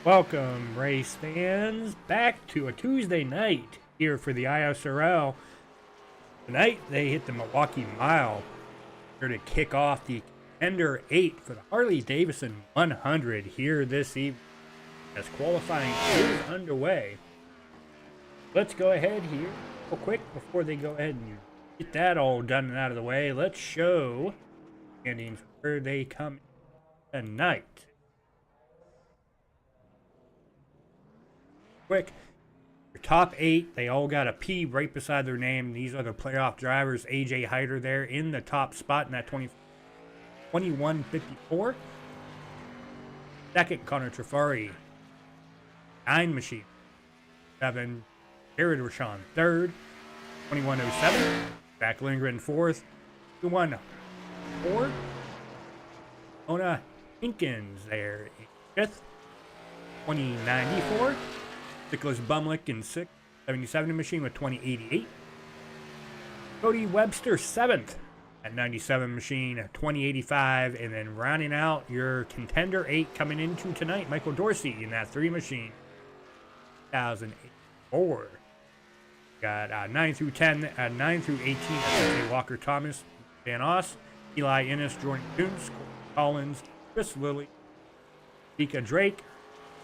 Welcome, race fans, back to a Tuesday night here for the ISRL. Tonight, they hit the Milwaukee Mile here to kick off the Contender 8 for the Harley-Davidson 100 here this evening as qualifying is underway. Let's go ahead here real quick before they go ahead and get that all done and out of the way. Let's show standings where they come tonight. Quick, your top 8, they all got a P right beside their name. These are the playoff drivers. AJ Hyder there in the top spot in that 21.54. Second, Connor Trafari. 9 machine. 7, Jared Rashawn. Third, 21.07. Zach Lindgren fourth. 2.14. Ona Hinkins there in fifth. 20.94. Nicholas Bumlick in 6th, 77 machine with 20.88. Cody Webster 7th at 97 machine, 20.85. And then rounding out your Contender 8 coming into tonight, Michael Dorsey in that 3 machine, 2004. Got 9 through 10, 9 through 18, Walker Thomas, Van Oss, Eli Ennis, Jordan Coons, Collins, Chris Lilly, Mika Drake,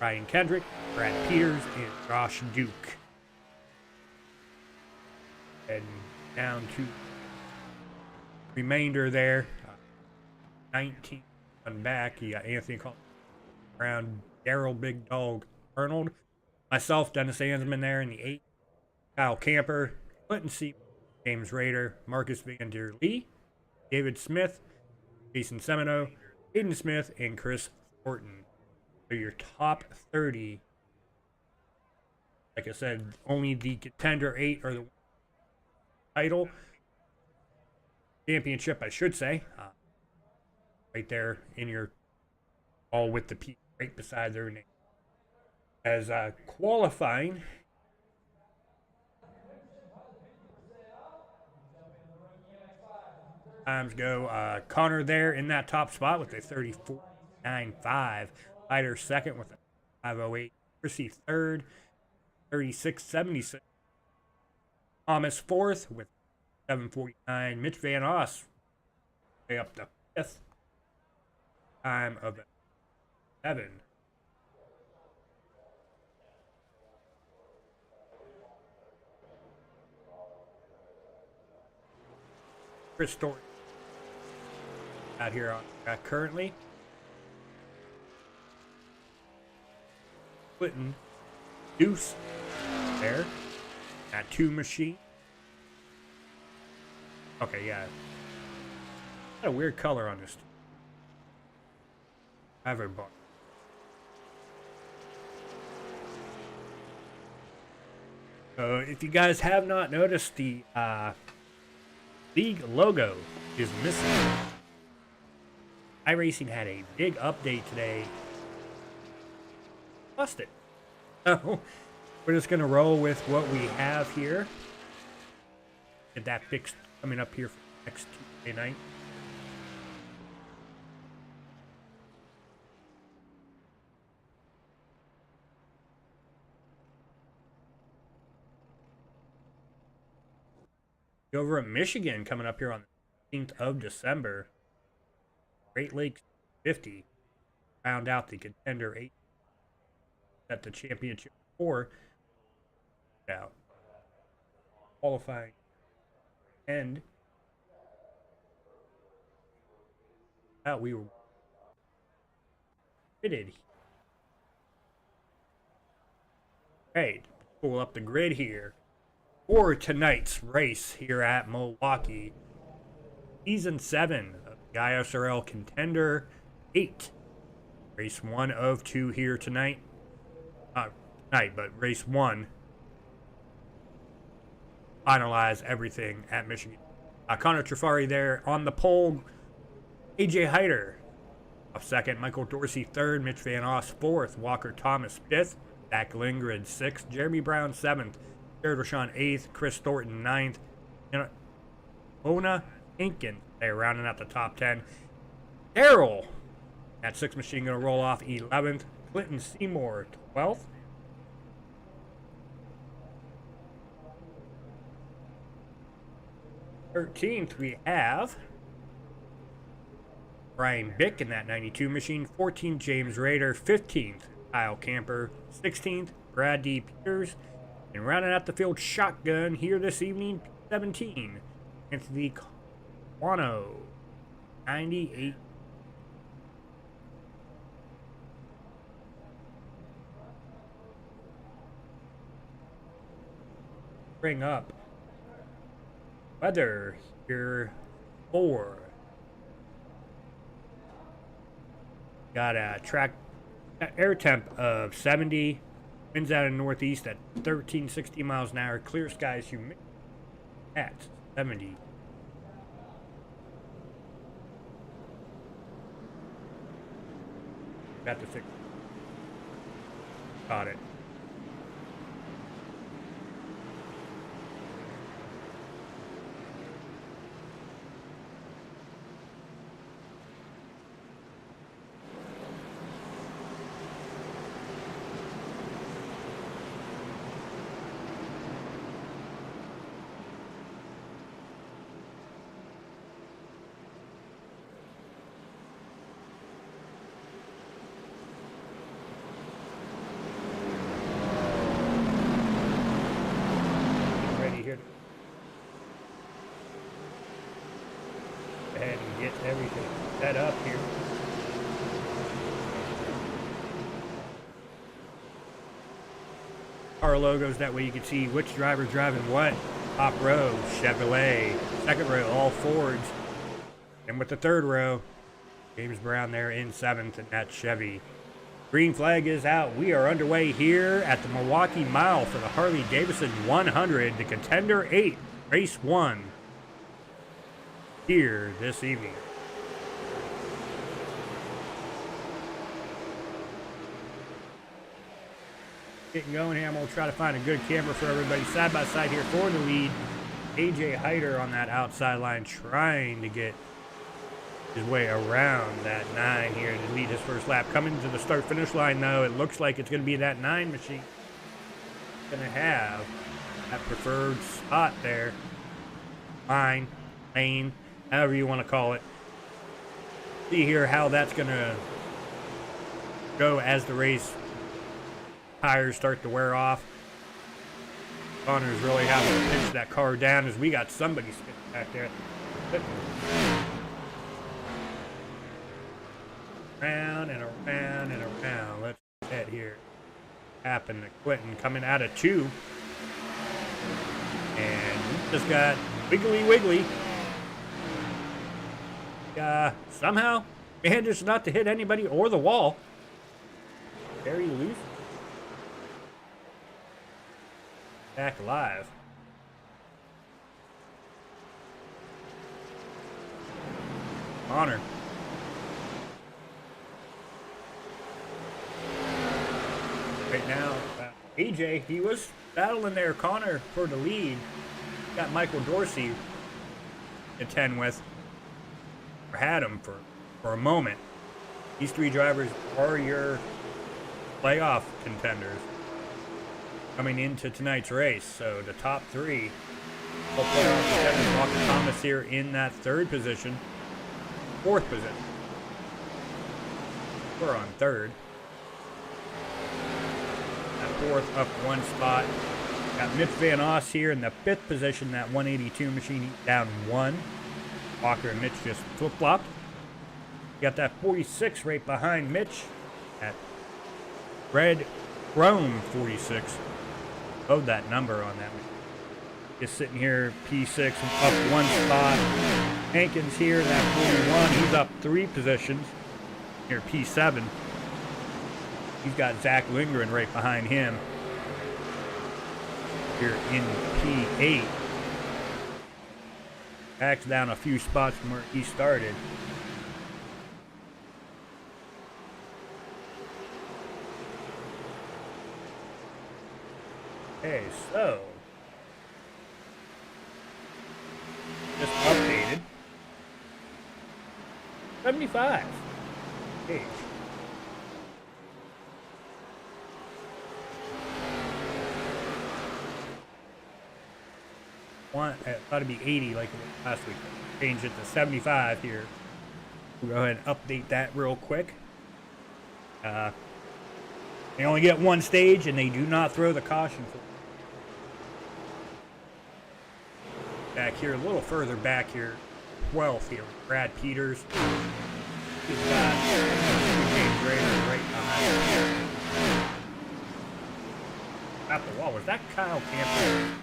Ryan Kendrick, Brad Peters, and Josh Duke. And down to remainder there. 19 on back. You got Anthony Brown, Daryl Big Dog Arnold. Myself, Dennis Ansman there in the 8. Kyle Camper, Clinton C. James Rader, Marcus Van Der Lee, David Smith, Jason Semino, Aiden Smith, and Chris Thornton. So your top 30, like I said, only the Contender 8 are the title championship, I should say, right there in your all with the P right beside their name. As qualifying, times go. Connor there in that top spot with a 34.95. Hyder second with a 5.08. Chrissy third, 36.76. Thomas fourth with 7.49. Mitch Van Oss way up to 5th. Time of 7. Chris Thornton out here on currently. Clinton Deuce there. Got 2 machine. Okay, yeah. Got a weird color on this. Bar. So if you guys have not noticed, the league logo is missing. iRacing had a big update today. Lost it. So we're just gonna roll with what we have here. Get that fixed coming up here for next Tuesday night. Over at Michigan coming up here on the 15th of December. Great Lakes 50. Round out the Contender 8 at the championship 4. Out. Qualifying. And how we were fitted. Right. Pull up the grid here for tonight's race here at Milwaukee. Season 7 of the ISRL Contender 8. Race 1 of 2 here tonight. But race 1. Finalize everything at Michigan. Connor Trafari there on the pole. AJ Hyder off second. Michael Dorsey third. Mitch Van Oss fourth. Walker Thomas 5th. Zach Lindgren 6th. Jeremy Brown 7th. Jared Rashawn 8th. Chris Thornton 9th. Ona Hinkins there rounding out the top 10. Daryl, that 6 machine going to roll off 11th. Clinton Seymour 12th. Thirteenth, we have Brian Bick in that 92 machine. 14th, James Rader. 15th, Kyle Camper. 16th, Brad D. Peters. And rounding out the field shotgun here this evening, 17, Anthony Quano. 98. Bring up weather here for got a track air temp of 70, winds out of northeast at 1360 miles an hour, clear skies, humidity at 70. Got to fix. Got it. Ahead and get everything set up here. Our logos, that way you can see which driver's driving what. Top row, Chevrolet. Second row, all Fords. And with the third row, James Brown there in 7th, and that's Chevy. Green flag is out. We are underway here at the Milwaukee Mile for the Harley-Davidson 100, the Contender 8, Race 1. Here this evening. Getting going here. I'm going to try to find a good camera for everybody. Side by side here for the lead. AJ Hyder on that outside line trying to get his way around that 9 here to lead his first lap. Coming to the start-finish line, though, it looks like it's going to be that 9 machine. Going to have that preferred spot there. Line, lane, however you want to call it. See here how that's going to go as the race tires start to wear off. Connor's really having to pinch that car down as we got somebody spinning back there. Around and around and around. Let's head here. Happen to Quentin coming out of 2. And we just got wiggly. Somehow managed not to hit anybody or the wall. Very loose. Back alive. Honor. Right now, AJ, he was battling there. Connor for the lead. Got Michael Dorsey to 10 with. Or had him for a moment. These 3 drivers are your playoff contenders coming into tonight's race. So the top 3 will play off contenders. Walker Thomas here in that 3rd position. 4th position. We're on 3rd. That 4th up 1 spot. Got Mitch Van Oss here in the 5th position. That 182 machine down 1. Walker and Mitch just flip-flopped. Got that 46 right behind Mitch at Red Chrome 46. Oh, that number on that one. Just sitting here, P6 up 1 spot. Hankins here in that 41. He's up 3 positions. Here, P7. He's got Zach Lindgren right behind him. Here in P8. Zach's down a few spots from where he started. Okay, so just updated 75 page. I thought it'd be 80 like it was last week. Changed it to 75 here. We'll go ahead and update that real quick. They only get one stage, and they do not throw the caution flag. Back here, a little further back here, 12th here, Brad Peters. He's got James Rader right behind him. At the wall. Was that Kyle Camper?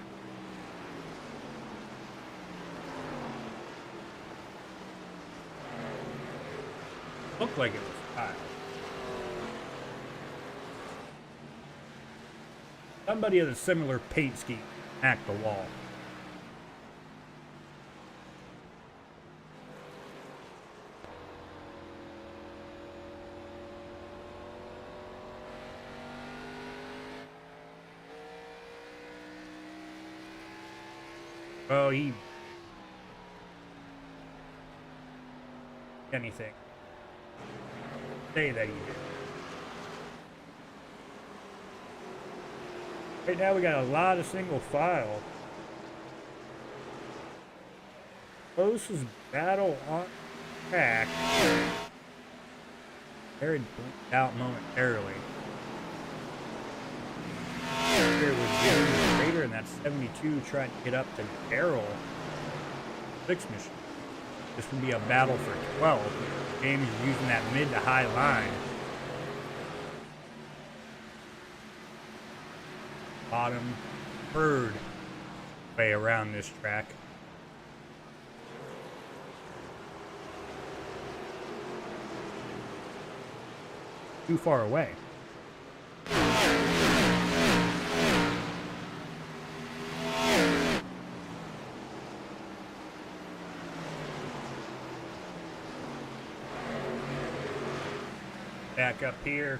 Looked like it was Kyle. Somebody of a similar paint scheme hacked the wall. Well, he... anything. Say that he did. Right now we got a lot of single file. Closest battle on track. Very blinked out momentarily. Here was James Rader, and that's 72 trying to get up to Daryl. 6 mission. This would be a battle for 12. James is using that mid to high line. Bottom third way around this track. Too far away. Back up here.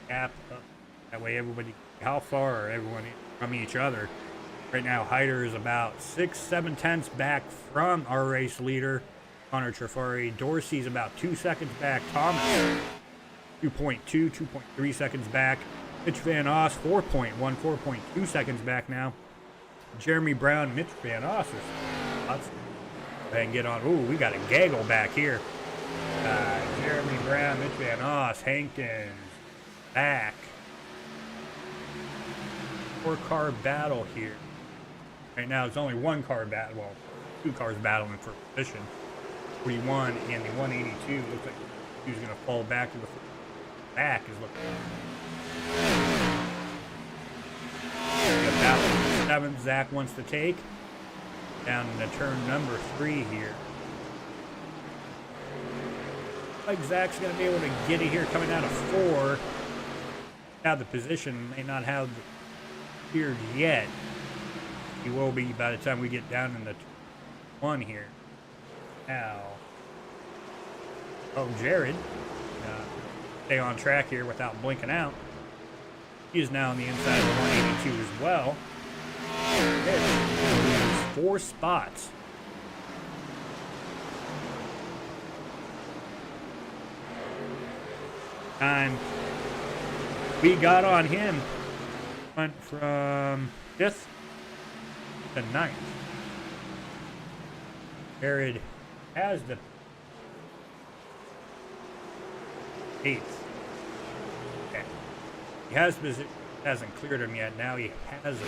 Gap up. That way everybody, how far are everyone from each other? Right now, Hyder is about 6-7 tenths back from our race leader, Connor Trafari. Dorsey's about 2 seconds back. Thomas, 2.2, 2.3 seconds back. Mitch Van Oss, 4.1, 4.2 seconds back now. Jeremy Brown, Mitch Van Oss. Let's go ahead and get on. Ooh, we got a gaggle back here. Jeremy Brown, Mitch Van Oss, Hankins, back. 4-car battle here. Right now, it's only 1 car battle. Well, 2 cars battling for position. 41 and the 182. Looks like he's going to fall back to the back. Is looking. The battle 7th Zach wants to take. Down into turn number 3 here. Like Zach's going to be able to get it here coming out of 4. Now the position may not have appeared yet. He will be by the time we get down in the 1 here. Now, oh, Jared, stay on track here without blinking out. He is now on the inside of the 182 as well. 4 spots. Time we got on him went from 5th to 9th. Jared has the 8th. Okay. He has position, hasn't cleared him yet. Now he has it.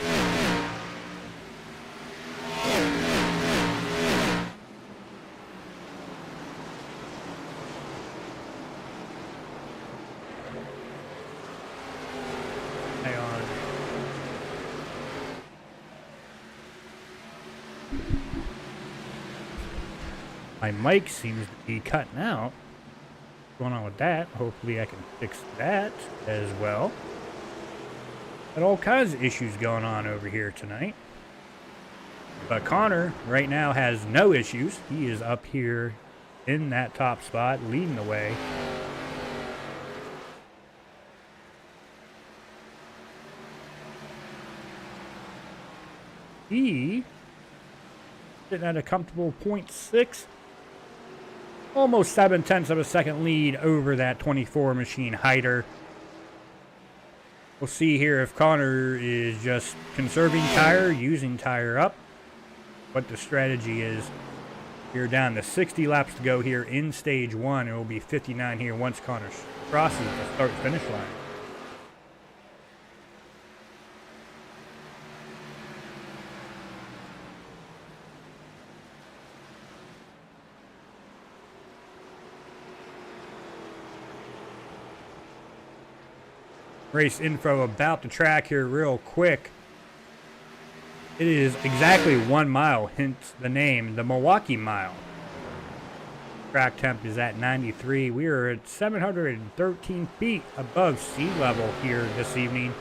My mic seems to be cutting out. What's going on with that? Hopefully I can fix that as well. Got all kinds of issues going on over here tonight. But Connor right now has no issues. He is up here in that top spot, leading the way. He sitting at a comfortable 0.6. Almost 7/10 of a second lead over that 24 machine Hyder. We'll see here if Connor is just conserving tire, using tire up, what the strategy is. We're down to 60 laps to go here in stage 1. It will be 59 here once Connor crosses the start-finish line. Race info about the track here real quick. It is exactly 1 mile, hence the name, the Milwaukee Mile. Track temp is at 93. We are at 713 feet above sea level here this evening.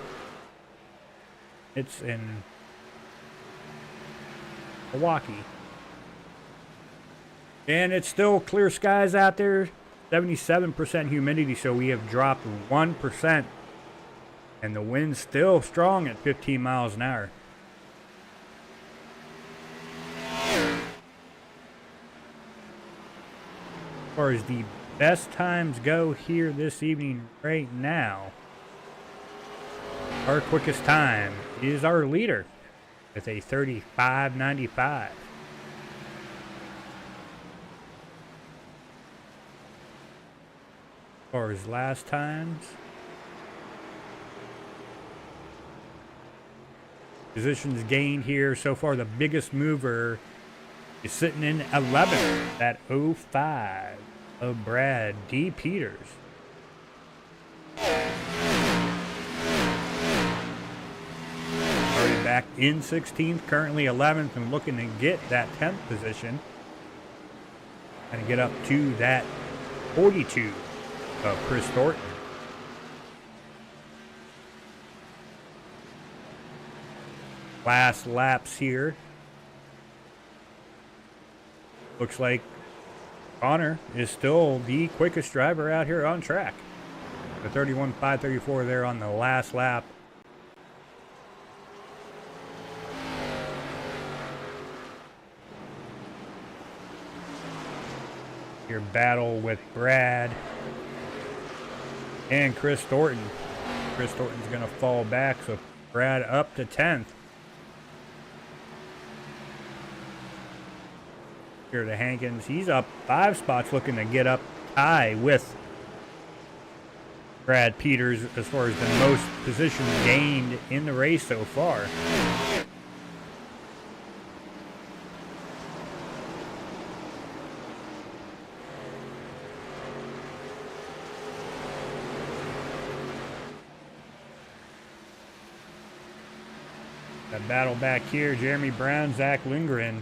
It's in Milwaukee. And it's still clear skies out there. 77% humidity, so we have dropped 1%. And the wind's still strong at 15 miles an hour. As far as the best times go here this evening right now, our quickest time is our leader with a 35.95. As far as last times, positions gained here so far, the biggest mover is sitting in 11th at 05 of Brad D. Peters. Already back in 16th, currently 11th, and looking to get that 10th position and get up to that 42 of Chris Thornton. Last laps here. Looks like Connor is still the quickest driver out here on track. The 31.534 there on the last lap. Your battle with Brad and Chris Thornton. Chris Thornton's going to fall back, so Brad up to 10th. Here to Hankins. He's up 5 spots, looking to get up tie with Brad Peters as far as the most positions gained in the race so far. That battle back here, Jeremy Brown, Zach Lindgren.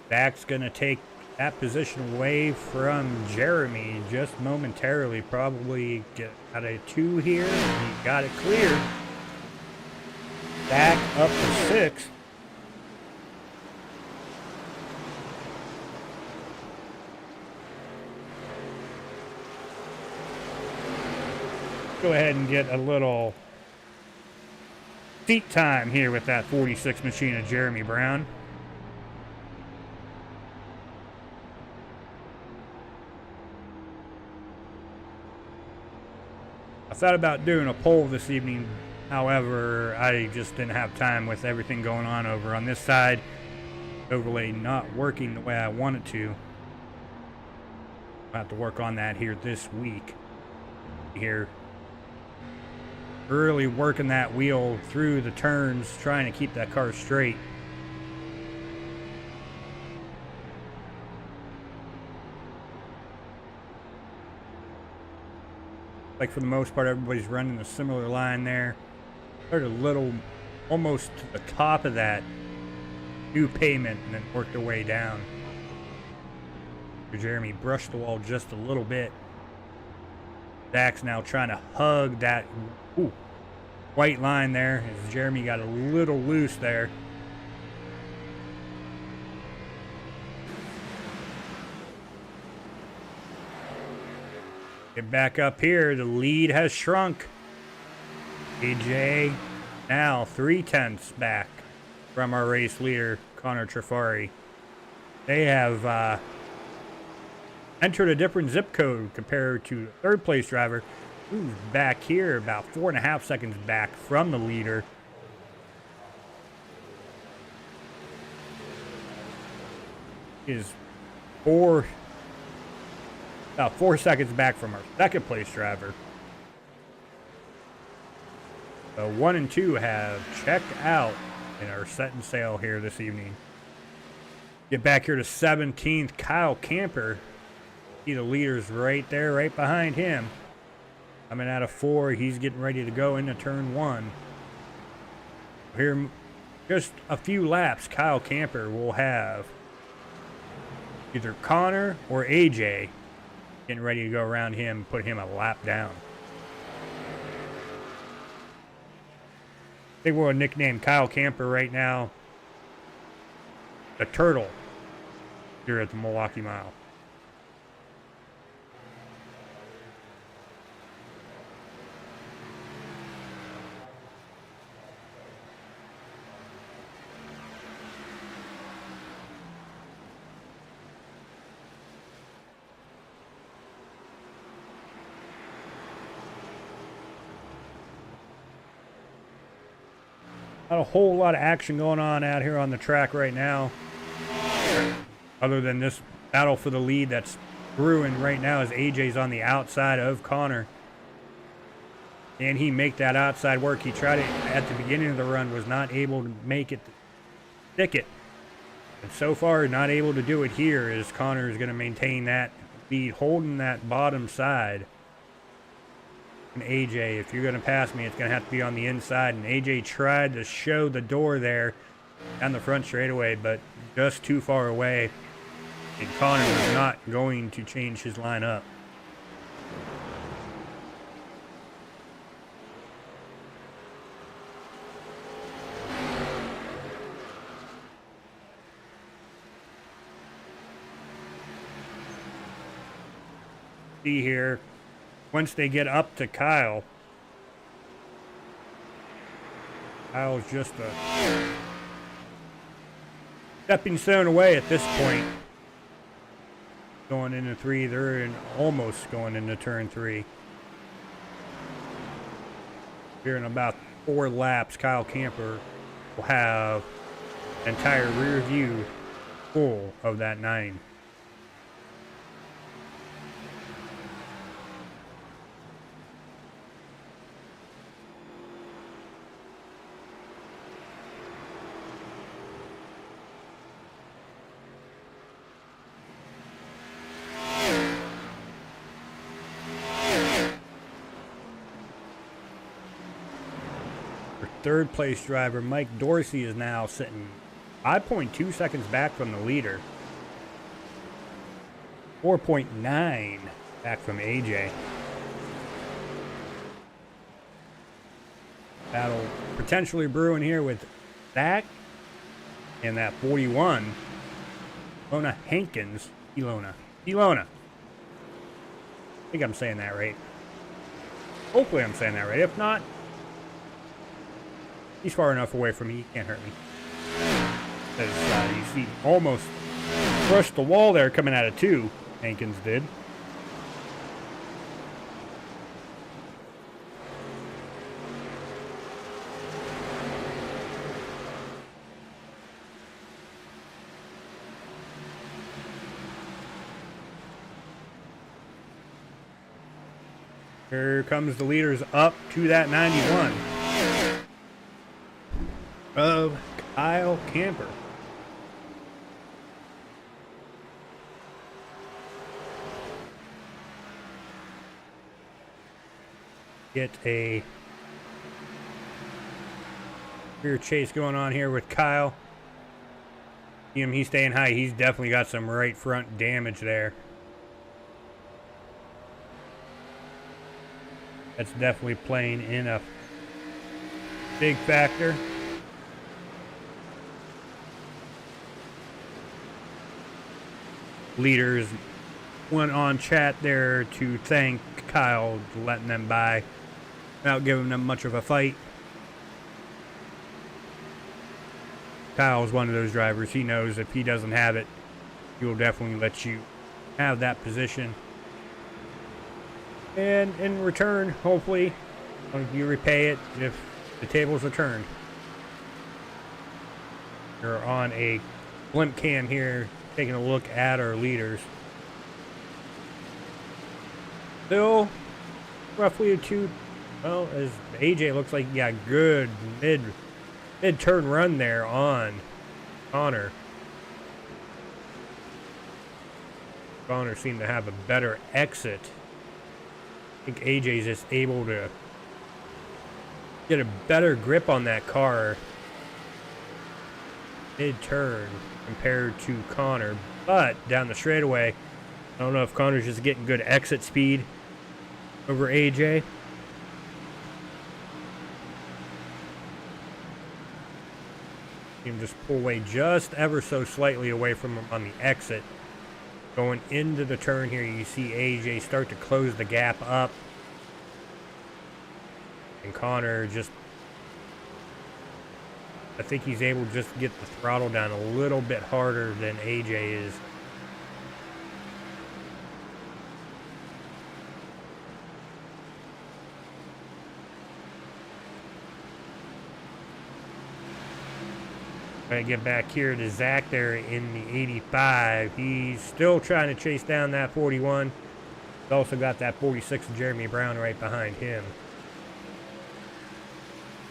Zach's going to take that position away from Jeremy just momentarily. Probably get out of 2 here. He got it cleared. Zach up to 6. Go ahead and get a little seat time here with that 46 machine of Jeremy Brown. I thought about doing a poll this evening, however, I just didn't have time with everything going on over on this side. Overlay not working the way I wanted to. I'll have to work on that here this week. Here, really working that wheel through the turns, trying to keep that car straight. Like for the most part, everybody's running a similar line there. Started a little, almost to the top of that new pavement and then worked their way down. Jeremy brushed the wall just a little bit. Zach's now trying to hug that white line there as Jeremy got a little loose there. Get back up here. The lead has shrunk. AJ now 3/10 back from our race leader, Connor Trafari. They have entered a different zip code compared to the third place driver. Who's back here about 4.5 seconds back from the leader. Is about 4 seconds back from our second place driver. So 1 and 2 have checked out and are setting sail here this evening. Get back here to 17th, Kyle Camper. See the leader's right there, right behind him. Coming out of 4, he's getting ready to go into turn 1. Here, just a few laps, Kyle Camper will have either Connor or AJ getting ready to go around him, put him a lap down. I think we'll nickname Kyle Camper right now the Turtle here at the Milwaukee Mile. Not a whole lot of action going on out here on the track right now, other than this battle for the lead that's brewing right now as AJ's on the outside of Connor. Can he make that outside work? He tried it at the beginning of the run, was not able to make it stick it. And so far, not able to do it here, as Connor is going to maintain that lead, holding that bottom side. And AJ, if you're going to pass me, it's going to have to be on the inside. And AJ tried to show the door there down the front straightaway, but just too far away. And Connor was not going to change his lineup. See here. Once they get up to Kyle, Kyle's just a stepping stone away at this point. Going into 3, they're almost going into turn 3. Here in about 4 laps, Kyle Camper will have an entire rear view full of that 9. Third place driver Mike Dorsey is now sitting 5.2 seconds back from the leader. 4.9 back from AJ. Battle potentially brewing here with Zach and that 41. Ilona Hankins. Ilona. I think I'm saying that right. Hopefully I'm saying that right. If not, he's far enough away from me, he can't hurt me. As you see, almost brushed the wall there coming out of 2. Hankins did. Here comes the leaders up to that 91 of Kyle Camper. Get a rear chase going on here with Kyle. See him, he's staying high. He's definitely got some right front damage there. That's definitely playing in a big factor. Leaders went on chat there to thank Kyle for letting them by without giving them much of a fight. Kyle's one of those drivers. He knows if he doesn't have it, he will definitely let you have that position. And in return, hopefully, you repay it if the tables are turned. We're on a blimp cam here, taking a look at our leaders. Still roughly a two. Well, as AJ looks like he got good mid-turn run there on Connor. Connor seemed to have a better exit. I think AJ's just able to get a better grip on that car mid-turn compared to Connor. But down the straightaway, I don't know if Connor's just getting good exit speed over AJ. You can just pull away just ever so slightly away from him on the exit. Going into the turn here, you see AJ start to close the gap up. And Connor just, I think he's able to just get the throttle down a little bit harder than AJ is. Trying to get back here to Zach there in the 85. He's still trying to chase down that 41. He's also got that 46 of Jeremy Brown right behind him.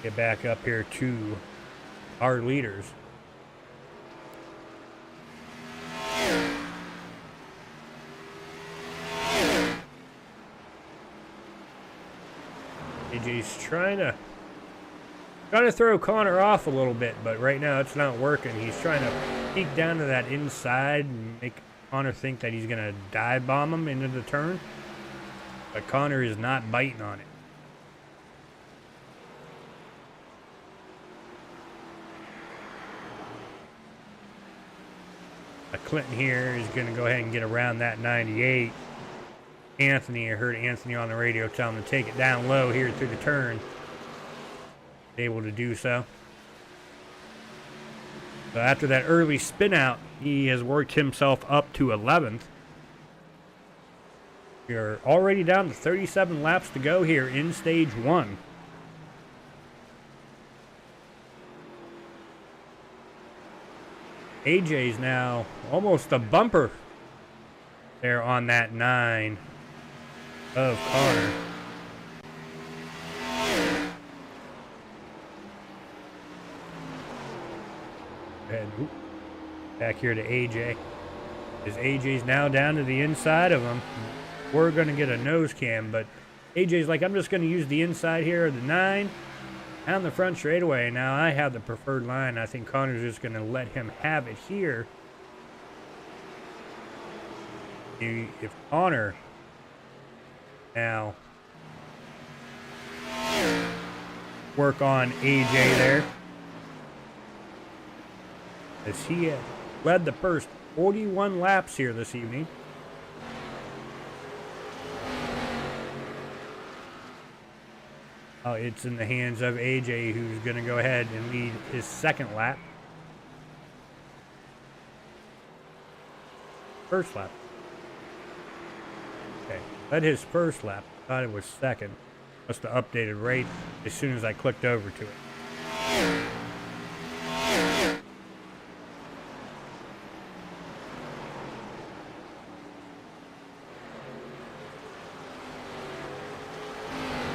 Get back up here to our leaders. AJ's trying to throw Connor off a little bit, but right now it's not working. He's trying to peek down to that inside and make Connor think that he's going to dive bomb him into the turn. But Connor is not biting on it. Clinton here is going to go ahead and get around that 98. Anthony, I heard Anthony on the radio tell him to take it down low here through the turn. Able to do so. So after that early spin out, he has worked himself up to 11th. We are already down to 37 laps to go here in stage 1. AJ's now almost a bumper there on that 9 of Connor. And back here to AJ. As AJ's now down to the inside of him. We're going to get a nose cam, but AJ's like, I'm just going to use the inside here of the 9 down the front straightaway. Now I have the preferred line. I think Connor's just going to let him have it here. If Connor now work on AJ there, as he had led the first 41 laps here this evening. It's in the hands of AJ, who's going to go ahead and lead his second lap. First lap. Okay, led his first lap. Thought it was second. Must have updated right as soon as I clicked over to it.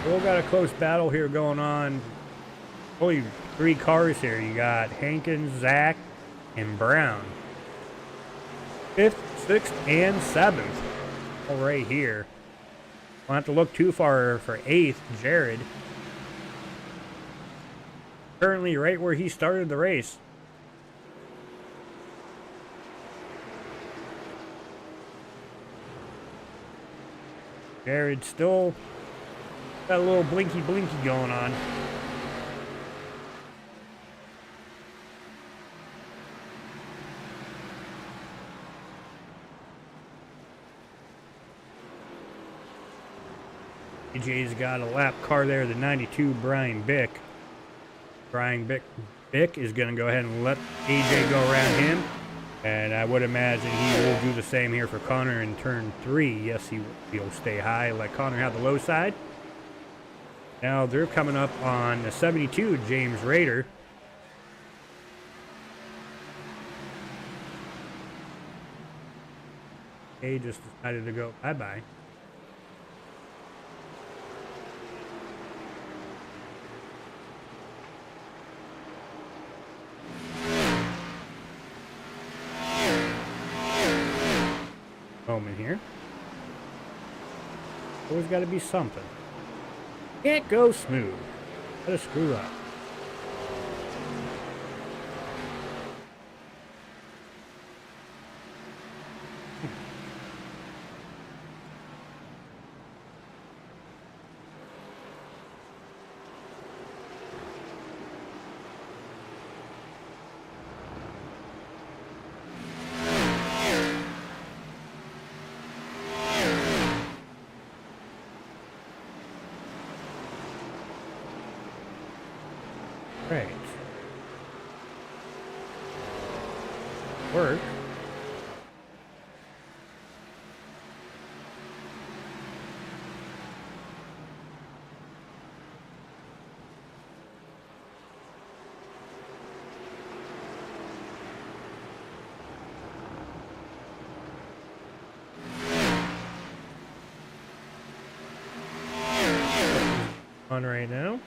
We've got a close battle here going on. Only 3 cars here. You got Hankins, Zach, and Brown. 5th, 6th, and 7th. All right here. Won't have to look too far for 8th, Jared. Currently right where he started the race. Jared still got a little blinky going on. AJ's got a lap car there, the 92 Brian Bick. Brian Bick is going to go ahead and let AJ go around him. And I would imagine he will do the same here for Connor in turn 3. Yes, he'll stay high, let Connor have the low side. Now they're coming up on the 72, James Rader. He just decided to go bye-bye. Moment here. Always got to be something. Can't go smooth. Gotta screw up. Right. Work. On right now.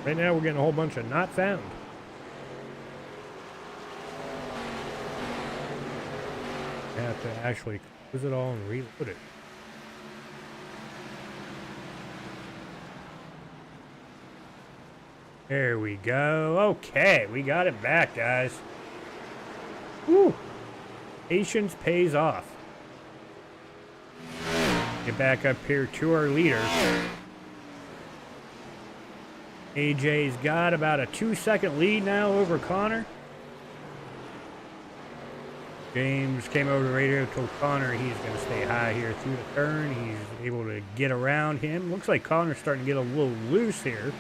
Right now we're getting a whole bunch of not found. I have to actually close it all and reload it. There we go. Okay, we got it back, guys. Woo! Patience pays off. Get back up here to our leader. AJ's got about a 2-second lead now over Connor. James came over the radio, told Connor he's going to stay high here through the turn. He's able to get around him. Looks like Connor's starting to get a little loose here.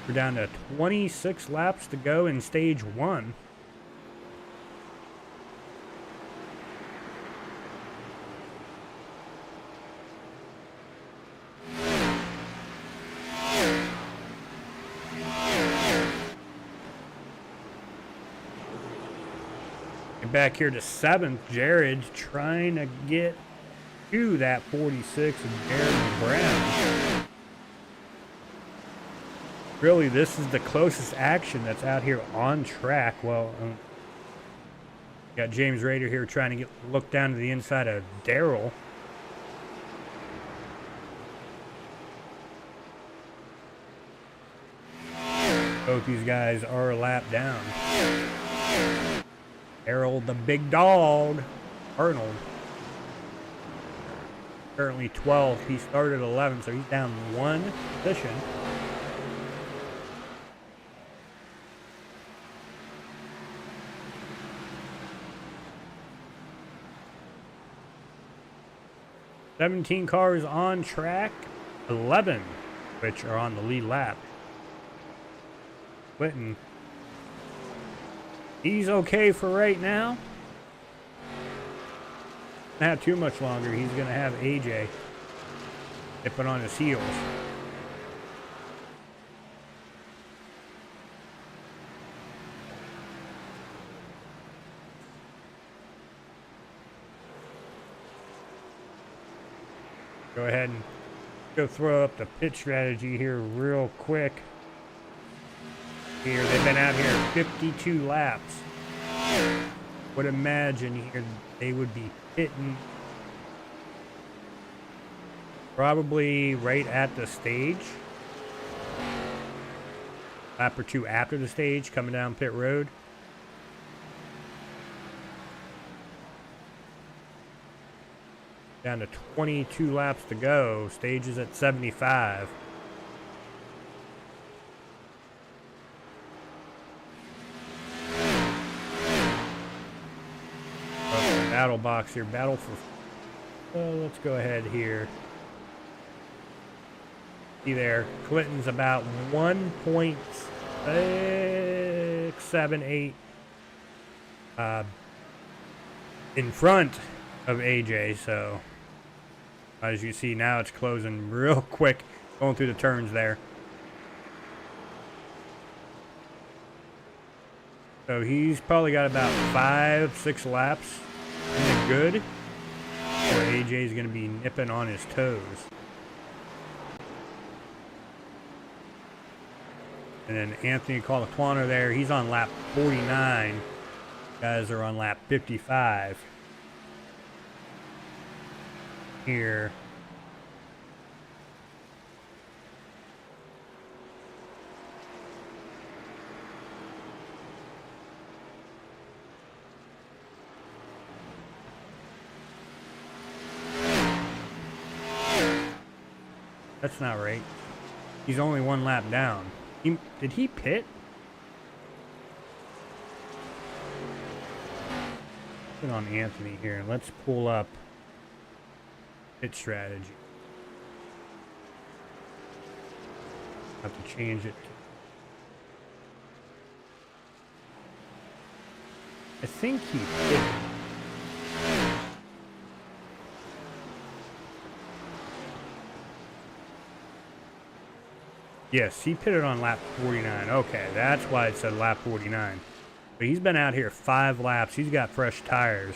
We're down to 26 laps to go in stage 1. Back here to 7th, Jared trying to get to that 46 of Jared Brown. Really, this is the closest action that's out here on track. Well, got James Rader here trying to look down to the inside of Daryl. Both these guys are a lap down. Harold, the big dog, Arnold, currently 12th. He started 11th, so he's down 1 position. "17 cars on track, 11 which are on the lead lap." Clinton. He's okay for right now. Not too much longer. He's going to have AJ dipping on his heels. Go ahead and go throw up the pit strategy here real quick. Here, they've been out here 52 laps. Would imagine here they would be hitting probably right at the stage. lap or two after the stage coming down pit road. Down to 22 laps to go. Stage is at 75. Okay, battle box here. Battle for... let's go ahead here. See there. Clinton's about 1.678 in front of AJ, so as you see now it's closing real quick going through the turns there. So he's probably got about 5-6 laps in the good where AJ's going to be nipping on his toes. And then Anthony Colaquano there, he's on lap 49. Guys are on lap 55. Here. That's not right. He's only 1 lap down. Did he pit? Put on Anthony here. Let's pull up pit strategy. Have to change it. I think he pitted. Yes, he pitted on lap 49. Okay, that's why it said lap 49. But he's been out here 5 laps. He's got fresh tires.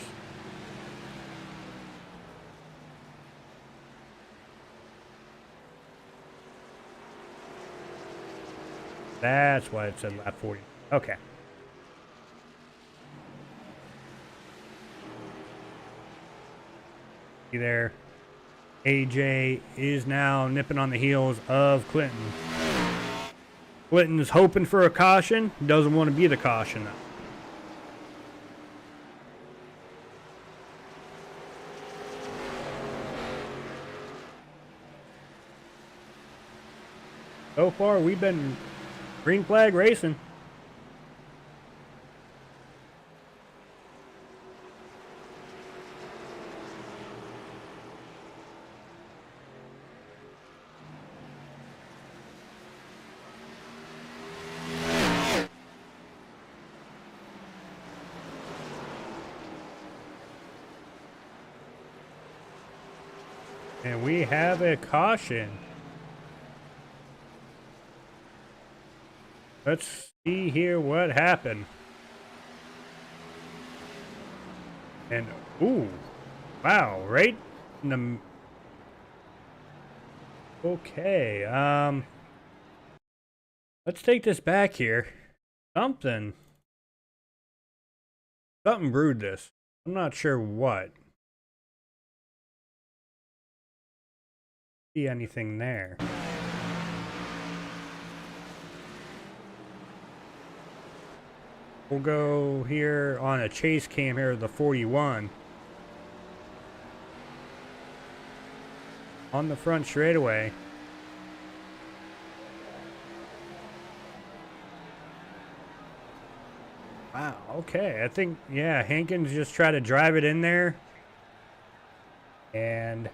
That's why it said lap 40. Okay. See there. AJ is now nipping on the heels of Clinton. Clinton is hoping for a caution. Doesn't want to be the caution, though. So far, we've been green flag racing. And we have a caution. Let's see here what happened. And, ooh, wow, right in the... Okay, let's take this back here. Something brewed this. I'm not sure what. See anything there? We'll go here on a chase cam here, the 41. On the front straightaway. Wow, okay. I think, yeah, Hankins just tried to drive it in there. And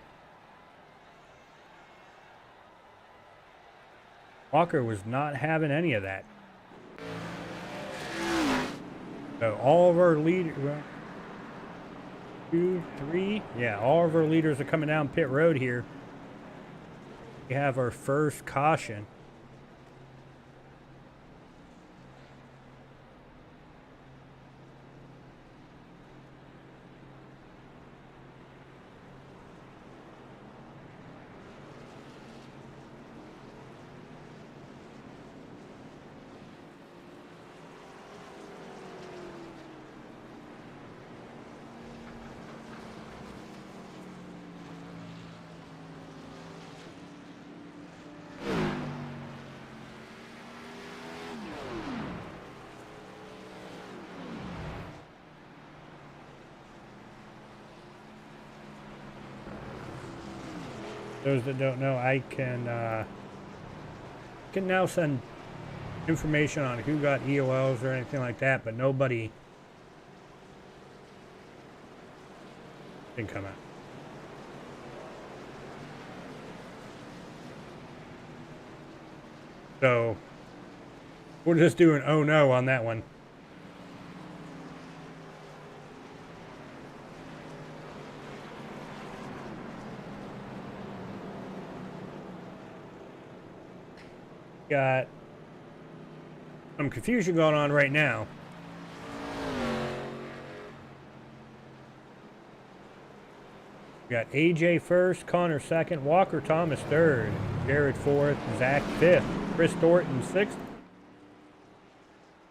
Walker was not having any of that. So all of our leaders, 2, 3, yeah, all of our leaders are coming down pit road here. We have our first caution. Those that don't know, I can now send information on who got EOLs or anything like that, but nobody can come out. So we're just doing oh no on that one. Got some confusion going on right now. We got AJ first, Connor second, Walker Thomas third, Jared fourth, Zach fifth, Chris Thornton sixth,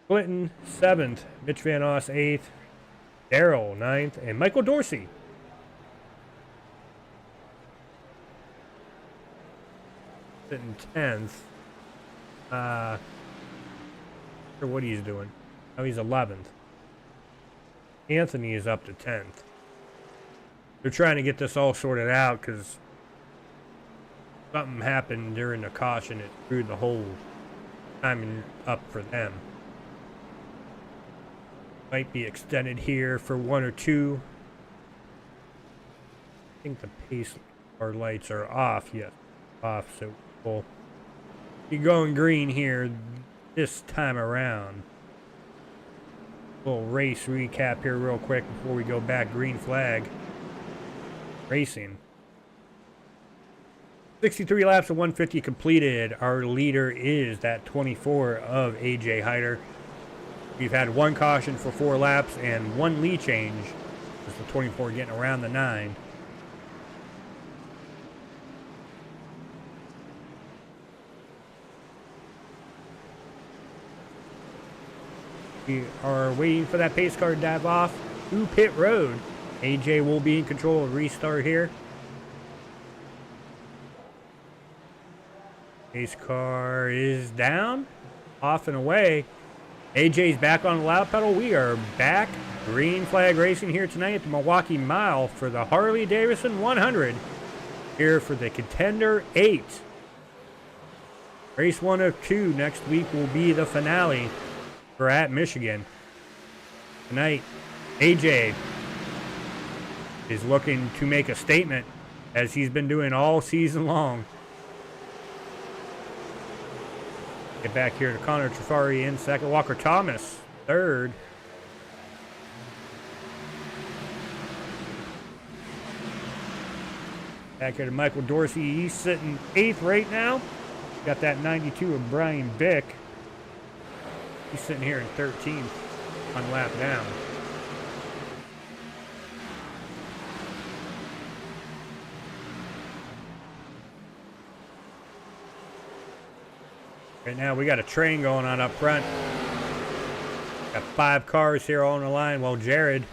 Clinton seventh, Mitch Van Oss eighth, Daryl ninth, and Michael Dorsey sitting 10th. Not sure what he's doing. Oh, he's 11th. Anthony is up to 10th. They're trying to get this all sorted out because something happened during the caution. It screwed the whole timing up for them. Might be extended here for 1 or 2. I think the pace car lights are off. Yes, off. So we'll be going green here this time around. Little race recap here real quick before we go back. Green flag racing. 63 laps of 150 completed. Our leader is that 24 of AJ Hyder. We've had 1 caution for 4 laps and 1 lead change. Just the 24 getting around the 9. We are waiting for that pace car to dive off to pit road. AJ will be in control of restart here. Pace car is down, off and away. AJ's back on the loud pedal. We are back. Green flag racing here tonight at the Milwaukee Mile for the Harley Davidson 100. Here for the Contender 8. Race 1 of 2 next week will be the finale for at Michigan. Tonight, AJ is looking to make a statement as he's been doing all season long. Get back here to Connor Trafari in second. Walker Thomas third. Back here to Michael Dorsey. He's sitting 8th right now. Got that 92 of Brian Bick. He's sitting here in 13th on lap down. Right now we got a train going on up front. Got 5 cars here on the line while Jared's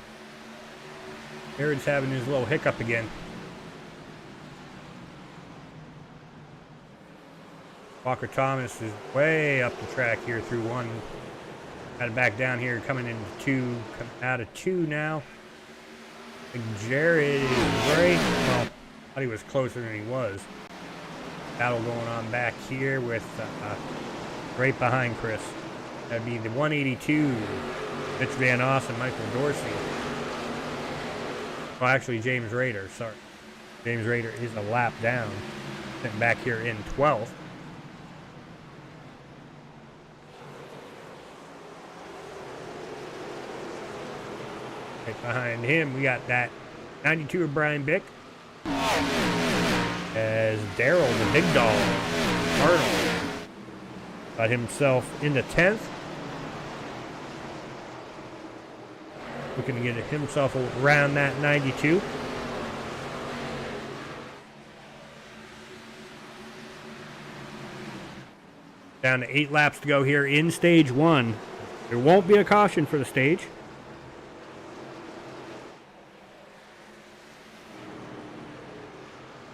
having his little hiccup again. Walker Thomas is way up the track here through 1. Got it back down here, coming into 2, coming out of 2 now. I think Jared is right. Well, I thought he was closer than he was. Battle going on back here with right behind Chris. That'd be the 182, Mitch Van Oss and Michael Dorsey. Well, actually, James Rader, sorry. James Rader is a lap down. Sitting back here in 12th. Right behind him, we got that 92 of Brian Bick. As Daryl, the big dog, Arnold, got himself into 10th. Looking to get himself around that 92. Down to 8 laps to go here in stage 1. There won't be a caution for the stage.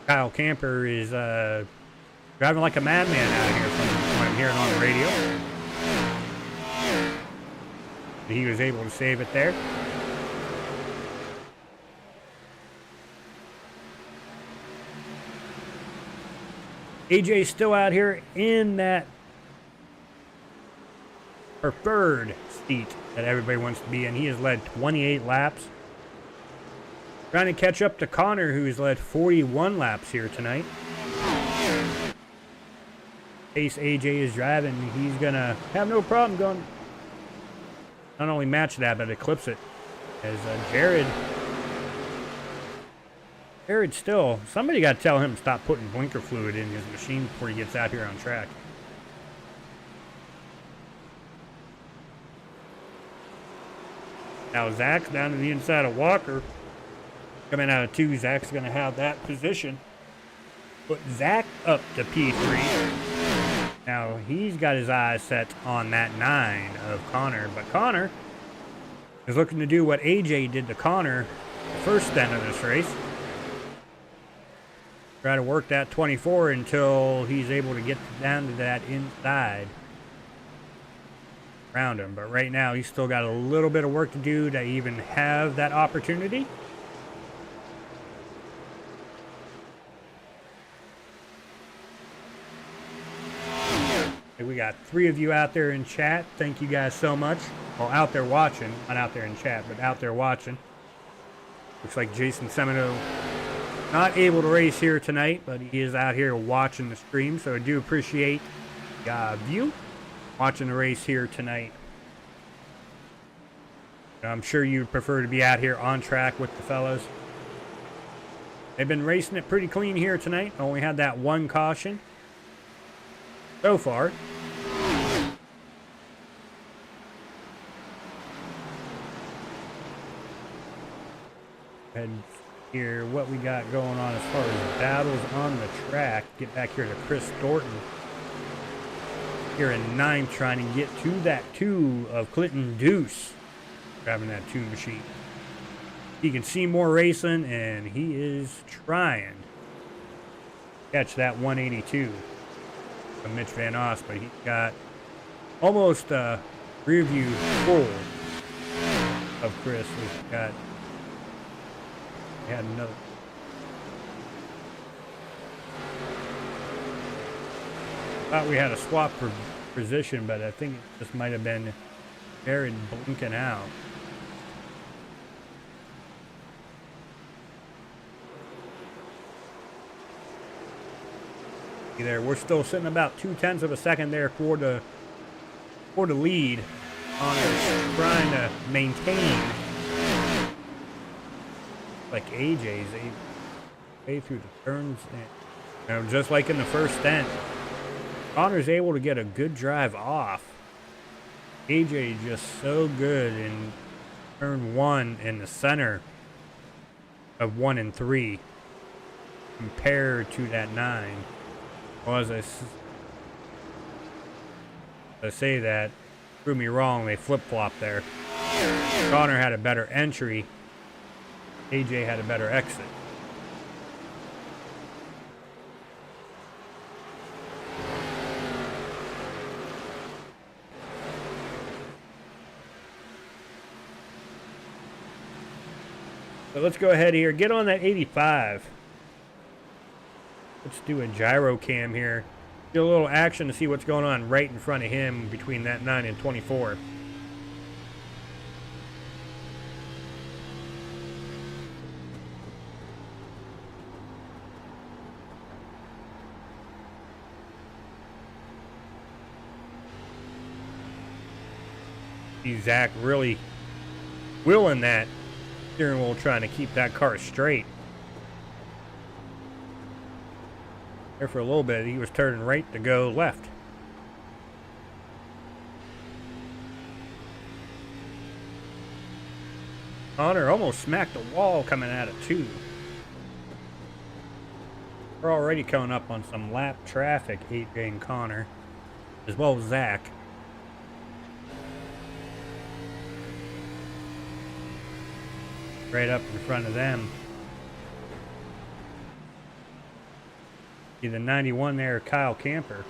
Kyle Camper is driving like a madman out of here from what I'm hearing on the radio. He was able to save it there. AJ's still out here in that preferred seat that everybody wants to be in. He has led 28 laps. Trying to catch up to Connor, who's led 41 laps here tonight. Pace AJ is driving. He's going to have no problem going. Not only match that, but eclipse it. As Jared still, somebody got to tell him to stop putting blinker fluid in his machine before he gets out here on track. Now Zach's down to the inside of Walker. Coming out of 2, Zach's going to have that position. Put Zach up to P3. Now he's got his eyes set on that 9 of Connor, but Connor is looking to do what AJ did to Connor the first stint of this race. Try to work that 24 until he's able to get down to that inside around him. But right now, he's still got a little bit of work to do to even have that opportunity. We got 3 of you out there in chat. Thank you guys so much. Well, out there watching. Not out there in chat, but out there watching. Looks like Jason Semino not able to race here tonight, but he is out here watching the stream, so I do appreciate you watching the race here tonight. I'm sure you prefer to be out here on track with the fellas. They've been racing it pretty clean here tonight. Only had that 1 caution so far. And here what we got going on as far as battles on the track. Get back here to Chris Thornton here in 9th, trying to get to that 2 of Clinton Deuce, grabbing that 2 machine. He can see more racing, and he is trying to catch that 182 from Mitch Van Oss, but he got almost a rear view full of Chris. We've got had another. Thought we had a swap for position, but I think it just might have been Jared blinking out. There, we're still sitting about 0.2 of a second there for the lead. On trying to maintain. Like AJ's way through the turns, and just like in the first stint, Connor's able to get a good drive off. AJ just so good in turn 1 in the center of 1 and 3 compared to that 9. Well, as I say that, prove me wrong, they flip-flop there. Connor had a better entry. AJ had a better exit. So let's go ahead here. Get on that 85. Let's do a gyro cam here. Get a little action to see what's going on right in front of him between that 9 and 24. See Zach really wheeling that steering wheel, trying to keep that car straight. There for a little bit, he was turning right to go left. Connor almost smacked the wall coming out of 2. We're already coming up on some lap traffic, AJ and Connor, as well as Zach. Right up in front of them. See the 91 there, Kyle Camper,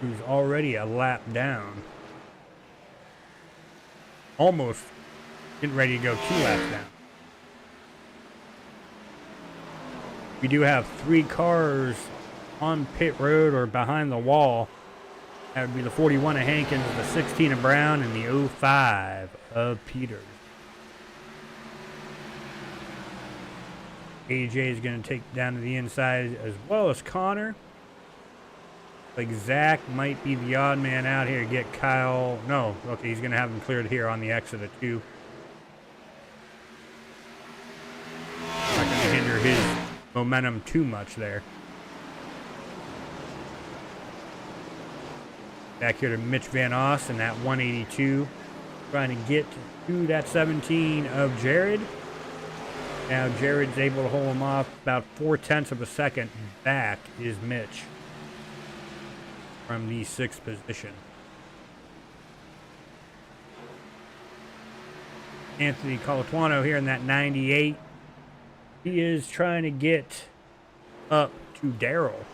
who's already a lap down. Almost getting ready to go 2 laps down. We do have 3 cars on pit road or behind the wall. That would be the 41 of Hankins, the 16 of Brown, and the 05 of Peters. AJ is going to take down to the inside as well as Connor. Like Zach might be the odd man out here to get Kyle. No, okay, he's going to have him cleared here on the exit of 2. Not going to hinder his momentum too much there. Back here to Mitch Van Oss and that 182. Trying to get to that 17 of Jared. Now Jared's able to hold him off about 0.4 of a second. Back is Mitch from the 6th position. Anthony Colatuano here in that 98. He is trying to get up to Darrell.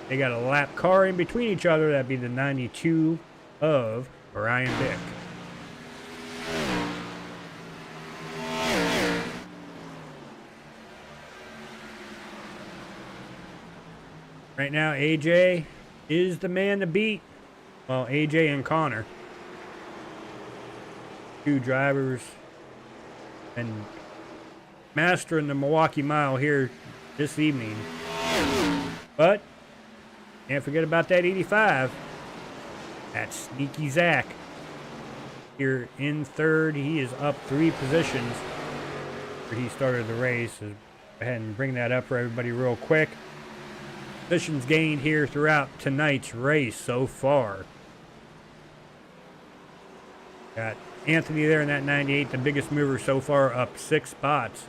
They got a lap car in between each other. That'd be the 92 of Brian Bick. Right now, AJ is the man to beat. Well, AJ and Connor. 2 drivers and mastering the Milwaukee Mile here this evening. But can't forget about that 85. That's Sneaky Zach. Here in 3rd. He is up 3 positions where he started the race. So go ahead and bring that up for everybody real quick. Positions gained here throughout tonight's race so far. Got Anthony there in that 98, the biggest mover so far, up 6 spots.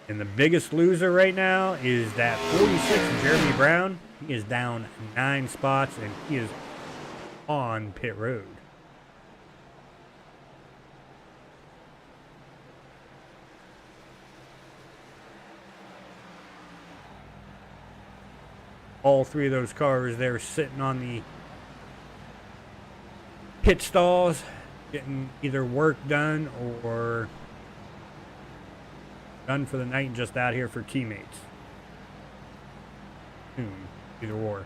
And the biggest loser right now is that 46, Jeremy Brown. He is down 9 spots, and he is on pit road. All 3 of those cars there sitting on the pit stalls, getting either work done or done for the night and just out here for teammates. Either or.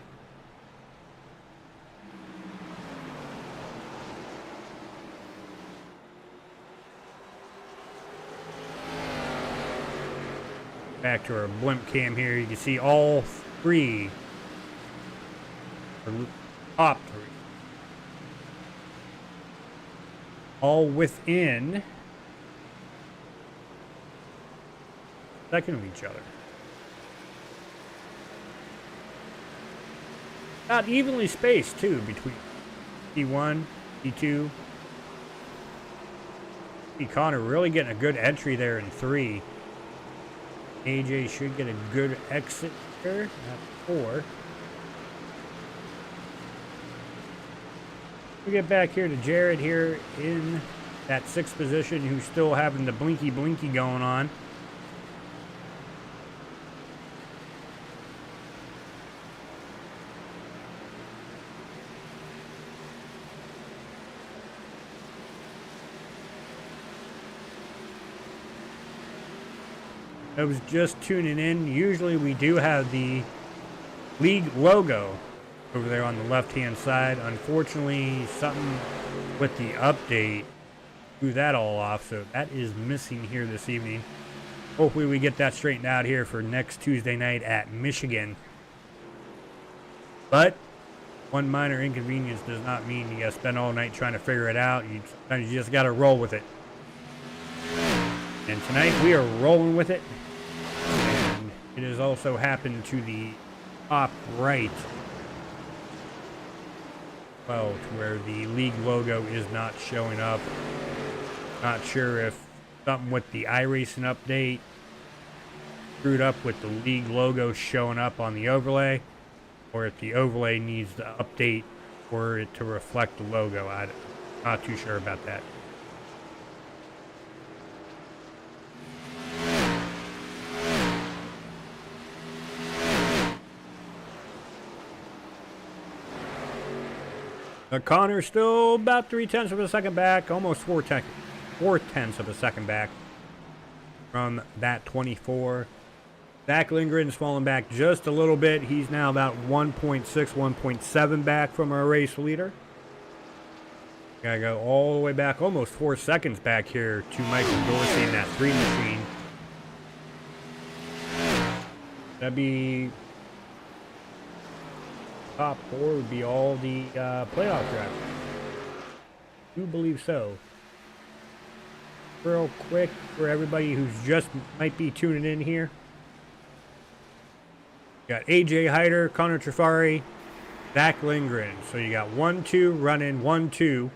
Back to our blimp cam here. You can see all 3, or top 3, all within second of each other. Not evenly spaced too between P1, P2. Connor really getting a good entry there in 3. AJ should get a good exit here at 4. We get back here to Jared here in that 6th position, who's still having the blinky going on. I was just tuning in. Usually we do have the league logo over there on the left-hand side. Unfortunately, something with the update threw that all off, so that is missing here this evening. Hopefully we get that straightened out here for next Tuesday night at Michigan. But one minor inconvenience does not mean you gotta spend all night trying to figure it out. Sometimes you just gotta roll with it. And tonight we are rolling with it. And it has also happened to the top right. Well, to where the league logo is not showing up. Not sure if something with the iRacing update screwed up with the league logo showing up on the overlay, or if the overlay needs to update for it to reflect the logo. I'm not too sure about that. Connor's still about 0.3 of a second back, almost 4/10 of a second back. from that 24. Zach Lindgren's fallen back just a little bit. He's now about 1.6, 1.7 back from our race leader. Gotta go all the way back, almost 4 seconds back here to Michael Dorsey in that 3 machine. That'd be top 4 would be all the playoff drivers. I do believe so. Real quick for everybody who's just might be tuning in here. Got AJ Hyder, Connor Trafari, Zach Lindgren. So you got 1-2 running 1-2.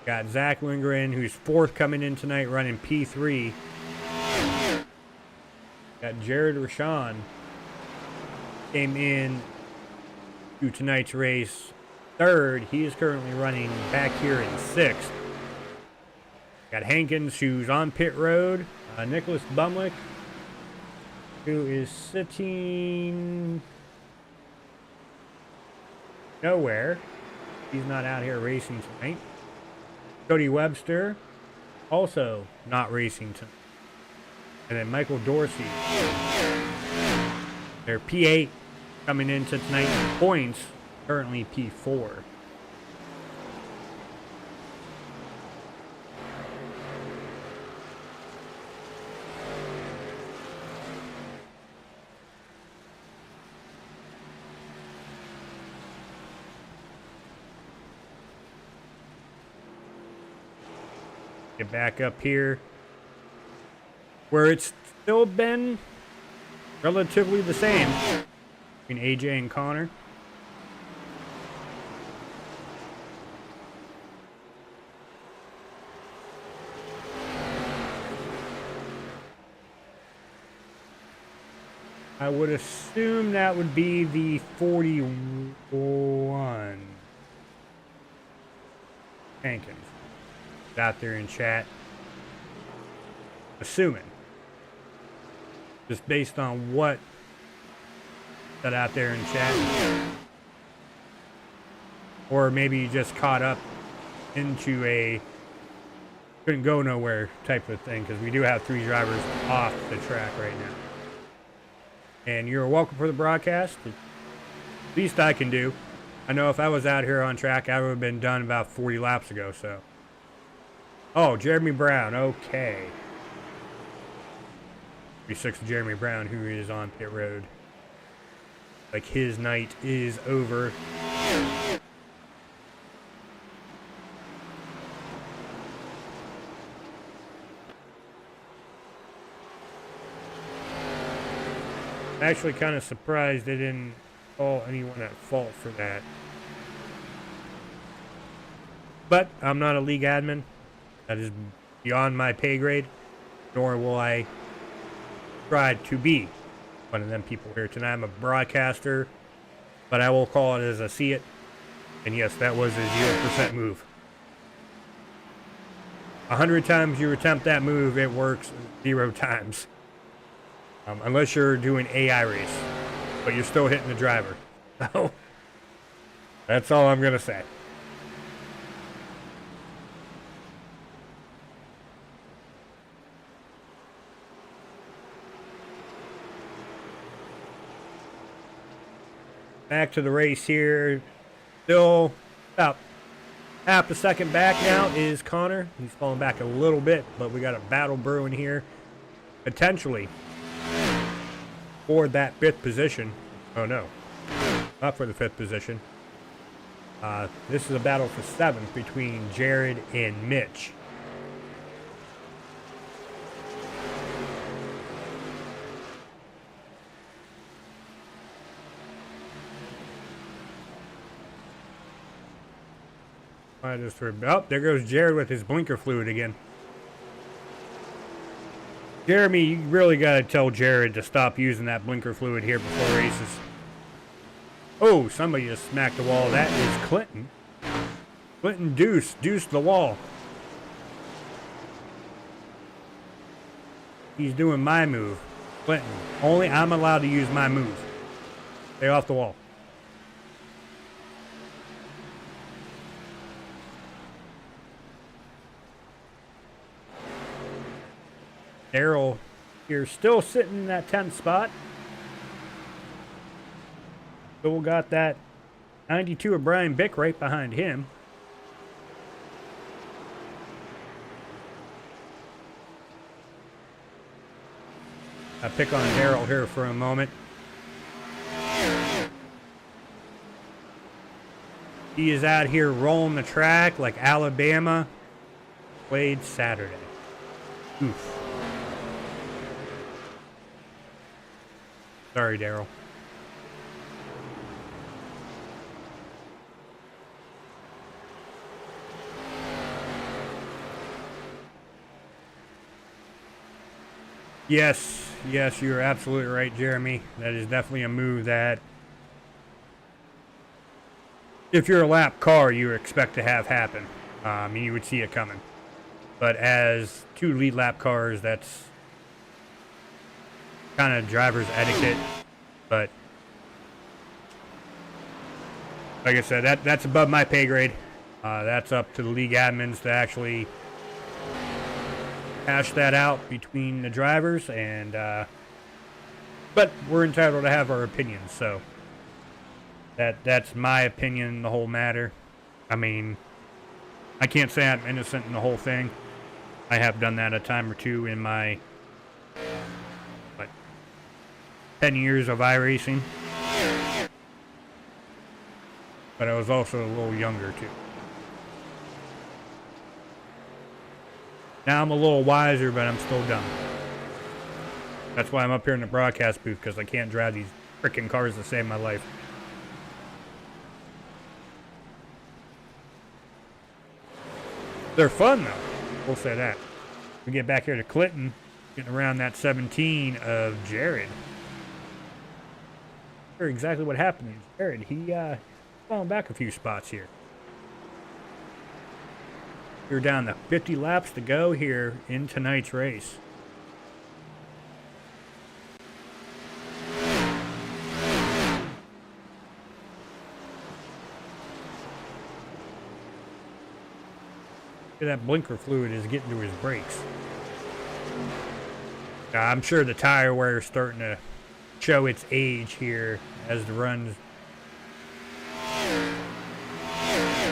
Got Zach Lindgren, who's 4th coming in tonight, running P3. Got Jared Rashawn, came in to tonight's race 3rd. He is currently running back here in 6th. Got Hankins, who's on pit road. Nicholas Bumlick, who is sitting nowhere. He's not out here racing tonight. Cody Webster, also not racing tonight. And then Michael Dorsey, their P8 coming into tonight in points, currently P4. Get back up here where it's still been relatively the same between AJ and Connor. I would assume that would be the 41. Hankins. Out there in chat. Assuming. Just based on what got out there in chat. Or maybe you just caught up into a couldn't go nowhere type of thing, because we do have 3 drivers off the track right now. And you're welcome for the broadcast. Least I can do. I know if I was out here on track, I would have been done about 40 laps ago, so. Oh, Jeremy Brown, okay. 36 Jeremy Brown, who is on pit road. Like his night is over. I'm actually kind of surprised they didn't call anyone at fault for that. But I'm not a league admin. That is beyond my pay grade, nor will I try to be one of them people here tonight. I'm a broadcaster, but I will call it as I see it. And yes, that was a 0% move. 100 times you attempt that move, it works 0 times. Unless you're doing AI race, but you're still hitting the driver. So, that's all I'm going to say. Back to the race here. Still about half a second back now is Connor. He's falling back a little bit, but we got a battle brewing here. Potentially for that 5th position. Oh no, not for the 5th position. This is a battle for 7th between Jared and Mitch. Oh, there goes Jared with his blinker fluid again. Jeremy, you really got to tell Jared to stop using that blinker fluid here before races. Oh, somebody just smacked the wall. That is Clinton. Clinton deuced the wall. He's doing my move. Clinton, only I'm allowed to use my move. Stay off the wall. Daryl here still sitting in that 10th spot. Still got that 92 of Brian Bick right behind him. I pick on Daryl here for a moment. He is out here rolling the track like Alabama played Saturday. Oof. Sorry, Daryl. Yes, you're absolutely right, Jeremy. That is definitely a move that, if you're a lap car, you expect to have happen. You would see it coming. But as two lead lap cars, that's kind of driver's etiquette. But like I said, that's above my pay grade. That's up to the league admins to actually hash that out between the drivers, and but we're entitled to have our opinions, so that's my opinion in the whole matter. I mean, I can't say I'm innocent in the whole thing. I have done that a time or two in my 10 years of iRacing, but I was also a little younger too. Now I'm a little wiser, but I'm still dumb. That's why I'm up here in the broadcast booth, because I can't drive these freaking cars to save my life. They're fun, though. We'll say that. We get back here to Clinton, getting around that 17 of Jared. Sure exactly what happened to Jared. He fallen back a few spots here. We're down to 50 laps to go here in tonight's race. That blinker fluid is getting to his brakes. I'm sure the tire wear is starting to show its age here as the runs.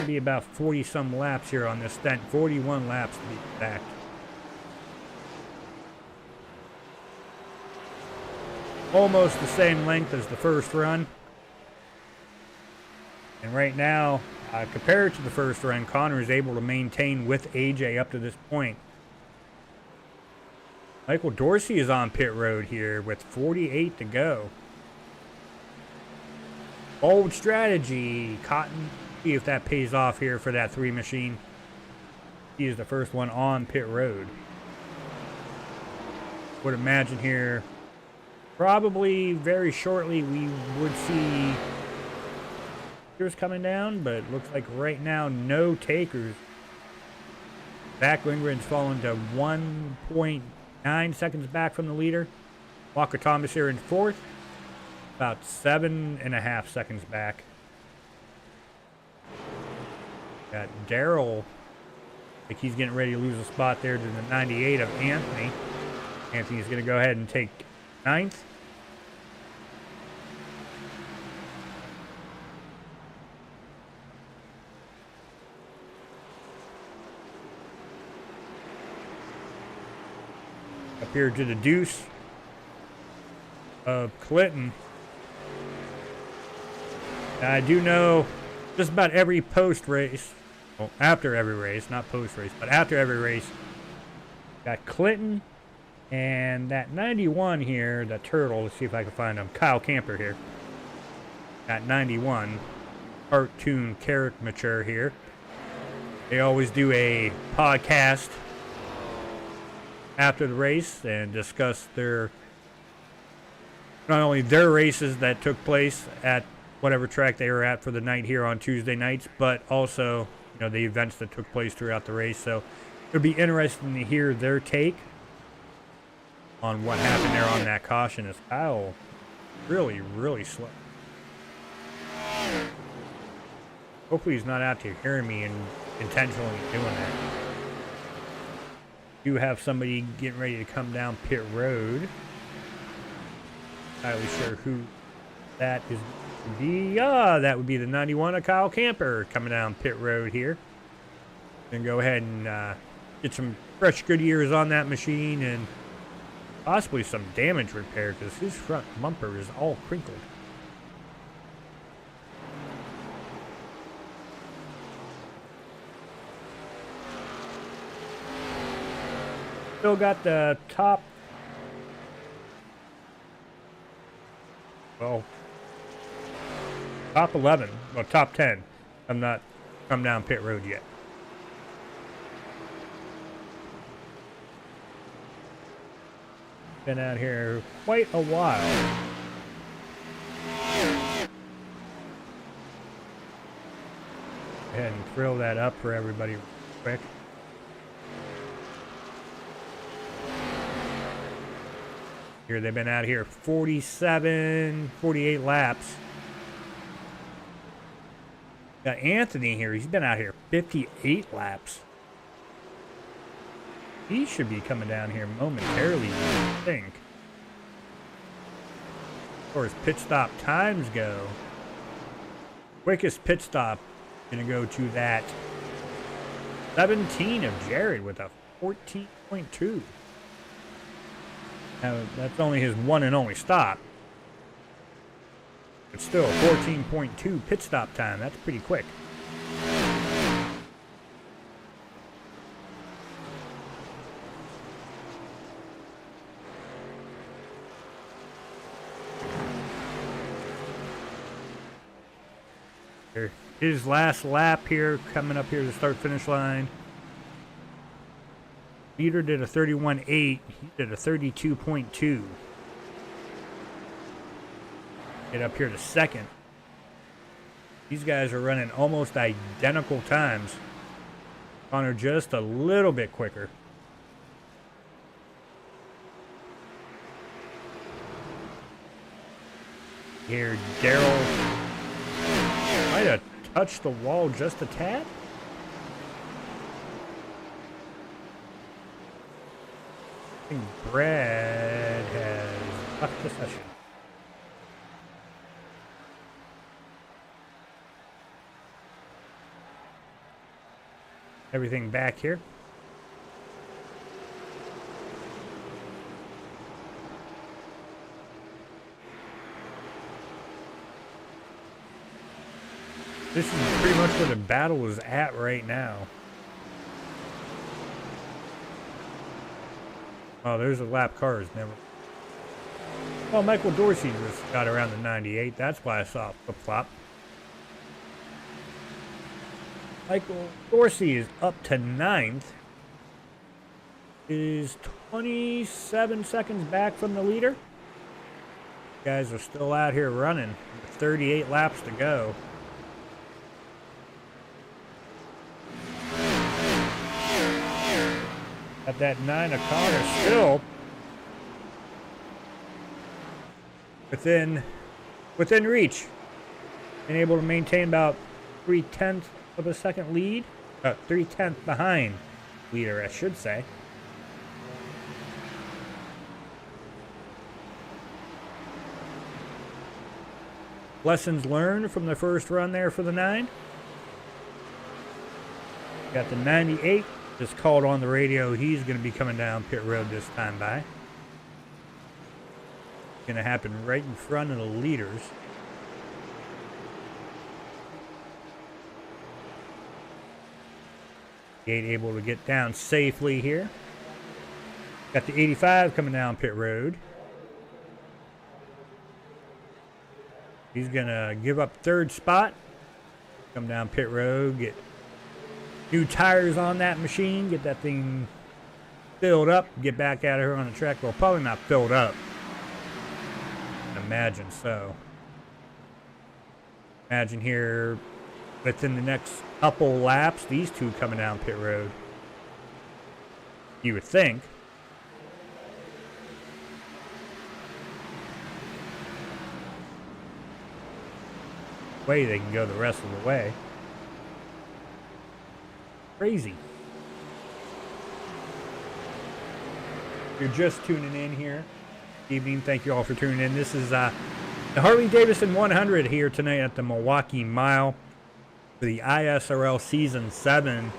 Be about 40 some laps here on this stent. 41 laps to be exact. Almost the same length as the first run. And right now, compared to the first run, Connor is able to maintain with AJ up to this point. Michael Dorsey is on pit road here with 48 to go. Bold strategy, Cotton. See if that pays off here for that 3 machine. He is the first one on pit road. Would imagine here, probably very shortly we would see takers coming down, but it looks like right now no takers. Zach Lindgren's fallen to 1.9 seconds back from the leader. Walker Thomas here in 4th, about 7.5 seconds back. Got Daryl, like he's getting ready to lose a spot there to the 98 of Anthony. Anthony's going to go ahead and take 9th. Up here to the deuce of Clinton. I do know just about every post race, well, after every race, not post race, but after every race, got Clinton and that 91 here, the turtle. Let's see if I can find him. Kyle Camper here. Got 91. Cartoon caricature here. They always do a podcast after the race and discuss their, not only their races that took place at whatever track they were at for the night here on Tuesday nights, but also, you know, the events that took place throughout the race. So it'll be interesting to hear their take on what happened there on that caution, as Kyle really, really slow. Hopefully he's not out there hearing me and intentionally doing that. Do have somebody getting ready to come down pit road. Not really sure who that is going to be. That would be the 91 of Kyle Camper coming down pit road here. Gonna go ahead and get some fresh good years on that machine and possibly some damage repair because his front bumper is all crinkled. Still got the top, well, top 11, well, top 10. I'm not come down pit road yet. Been out here quite a while. Go ahead and throw that up for everybody real quick. Here they've been out here 47, 48 laps. Got Anthony here. He's been out here 58 laps. He should be coming down here momentarily, I think. As far as pit stop times go, quickest pit stop gonna go to that 17 of Jared with a 14.2. Now, that's only his one and only stop. But still, 14.2 pit stop time. That's pretty quick. His last lap here, coming up here to start finish line. Leader did a 31.8. He did a 32.2. Get up here to second. These guys are running almost identical times. Connor just a little bit quicker. Here, Daryl might have touched the wall just a tad. I think Brad has left the session. Everything back here. This is pretty much where the battle is at right now. Oh, there's a lap cars. Never. Oh, Michael Dorsey just got around the 98. That's why I saw flip-flop. Michael Dorsey is up to 9th. Is 27 seconds back from the leader. Guys are still out here running with 38 laps to go. At that 9 of Connor still within reach, and able to maintain about 3/10 of a second lead, 3/10 behind leader, I should say. Lessons learned from the first run there for the 9. Got the 98. Just called on the radio. He's going to be coming down pit road this time by. Going to happen right in front of the leaders. Gate able to get down safely here. Got the 85 coming down pit road. He's going to give up third spot. Come down pit road, get new tires on that machine, get that thing filled up, get back out of here on the track. Well, probably not filled up. Imagine so. Imagine here within the next couple laps, these two coming down pit road. You would think. Way they can go the rest of the way. Crazy. you're just tuning in here, evening, thank you all for tuning in. This is the Harley-Davidson 100 here tonight at the Milwaukee Mile for the ISRL Season 7.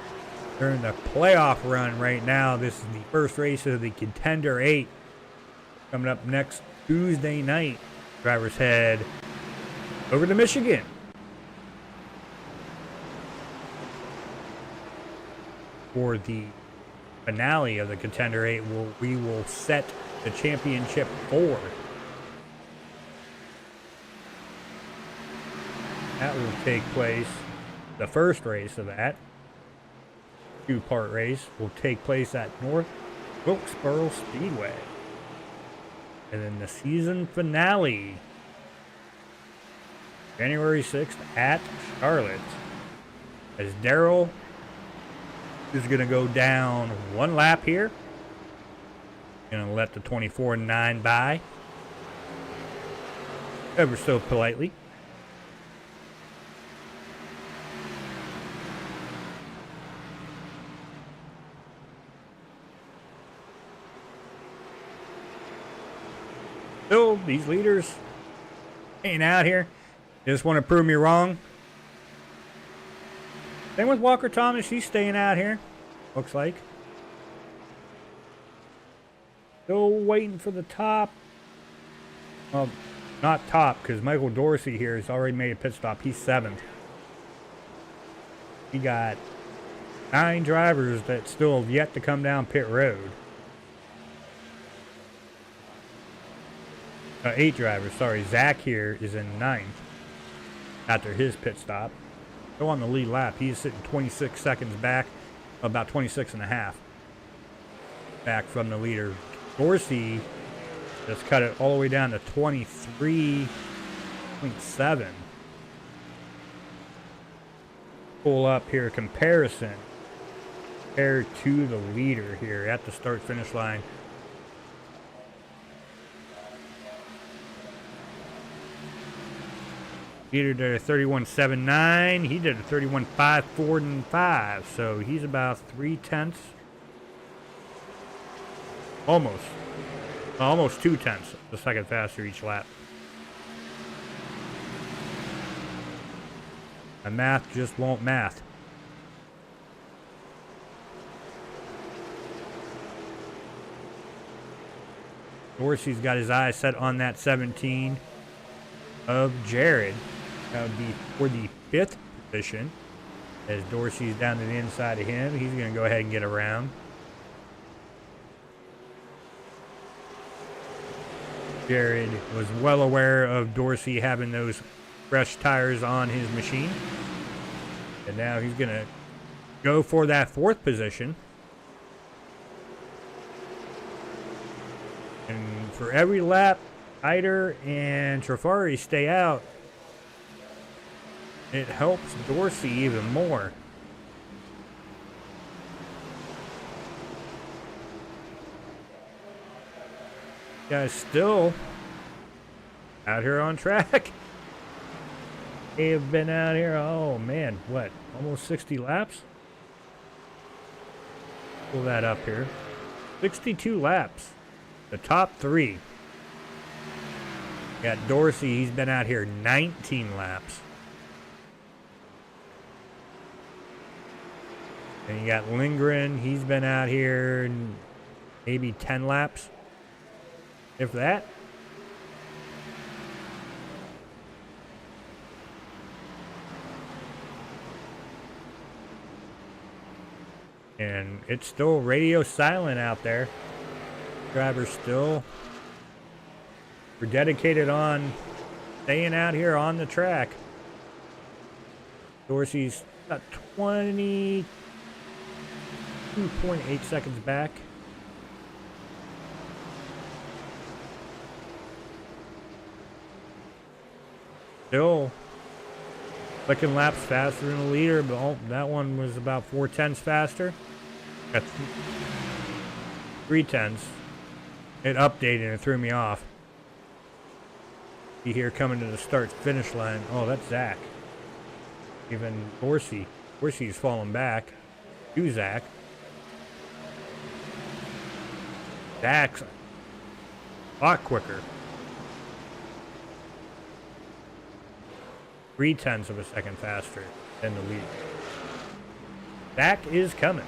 They're in the playoff run right now. This is the first race of the Contender 8. Coming up next Tuesday night. Drivers head over to Michigan. For the finale of the Contender 8, we will set the championship 4. That will take place, the first race of that two-part race will take place at North Wilkesboro Speedway. And then the season finale, January 6th at Charlotte, as Darrell is going to go down one lap here. Going to let the 24.9 by, ever so politely. Still, these leaders ain't out here. Just want to prove me wrong. Same with Walker Thomas. He's staying out here, looks like. Still waiting for the top. Well, not top, because Michael Dorsey here has already made a pit stop. He's 7th. He got 9 drivers that still have yet to come down pit road. 8 drivers, sorry. Zach here is in 9th after his pit stop. Go on the lead lap. He's sitting 26 seconds back, about 26 and a half back from the leader. Dorsey just cut it all the way down to 23.7. Pull up here, comparison compared to the leader here at the start-finish line. Leader did a 31.79. He did a 31.545. So he's about 3/10. Almost 2/10 a second faster each lap. And math just won't math. Dorsey's got his eyes set on that 17 of Jared. That would be for the 5th position. As Dorsey's down to the inside of him, he's going to go ahead and get around. Jared was well aware of Dorsey having those fresh tires on his machine. And now he's going to go for that 4th position. And for every lap Hyder and Trafari stay out, it helps Dorsey even more. Guys still out here on track. They have been out here, oh man, what, almost 60 laps? Pull that up here. 62 laps. The top 3. Got Dorsey, he's been out here 19 laps. And you got Lindgren, he's been out here maybe 10 laps, if that. And it's still radio silent out there. Drivers still are dedicated on staying out here on the track. Dorsey's got 22.8 seconds back. Still clicking laps faster than the leader, but that one was about 4/10 faster. Got 3/10. It updated and threw me off. You hear coming to the start finish line. Oh, that's Zach. Even Dorsey. Dorsey's falling back to Zach. Zach's a lot quicker. 0.3 of a second faster than the lead. Zach is coming.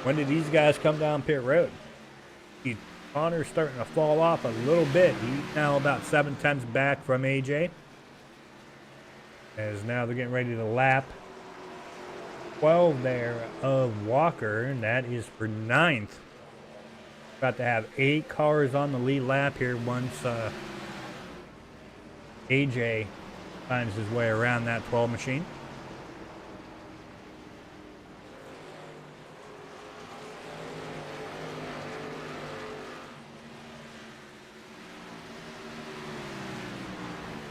When did these guys come down pit road? Connor's starting to fall off a little bit. He's now about 0.7 back from AJ. As now they're getting ready to lap 12 there of Walker, and that is for 9th. About to have 8 cars on the lead lap here once AJ finds his way around that 12 machine.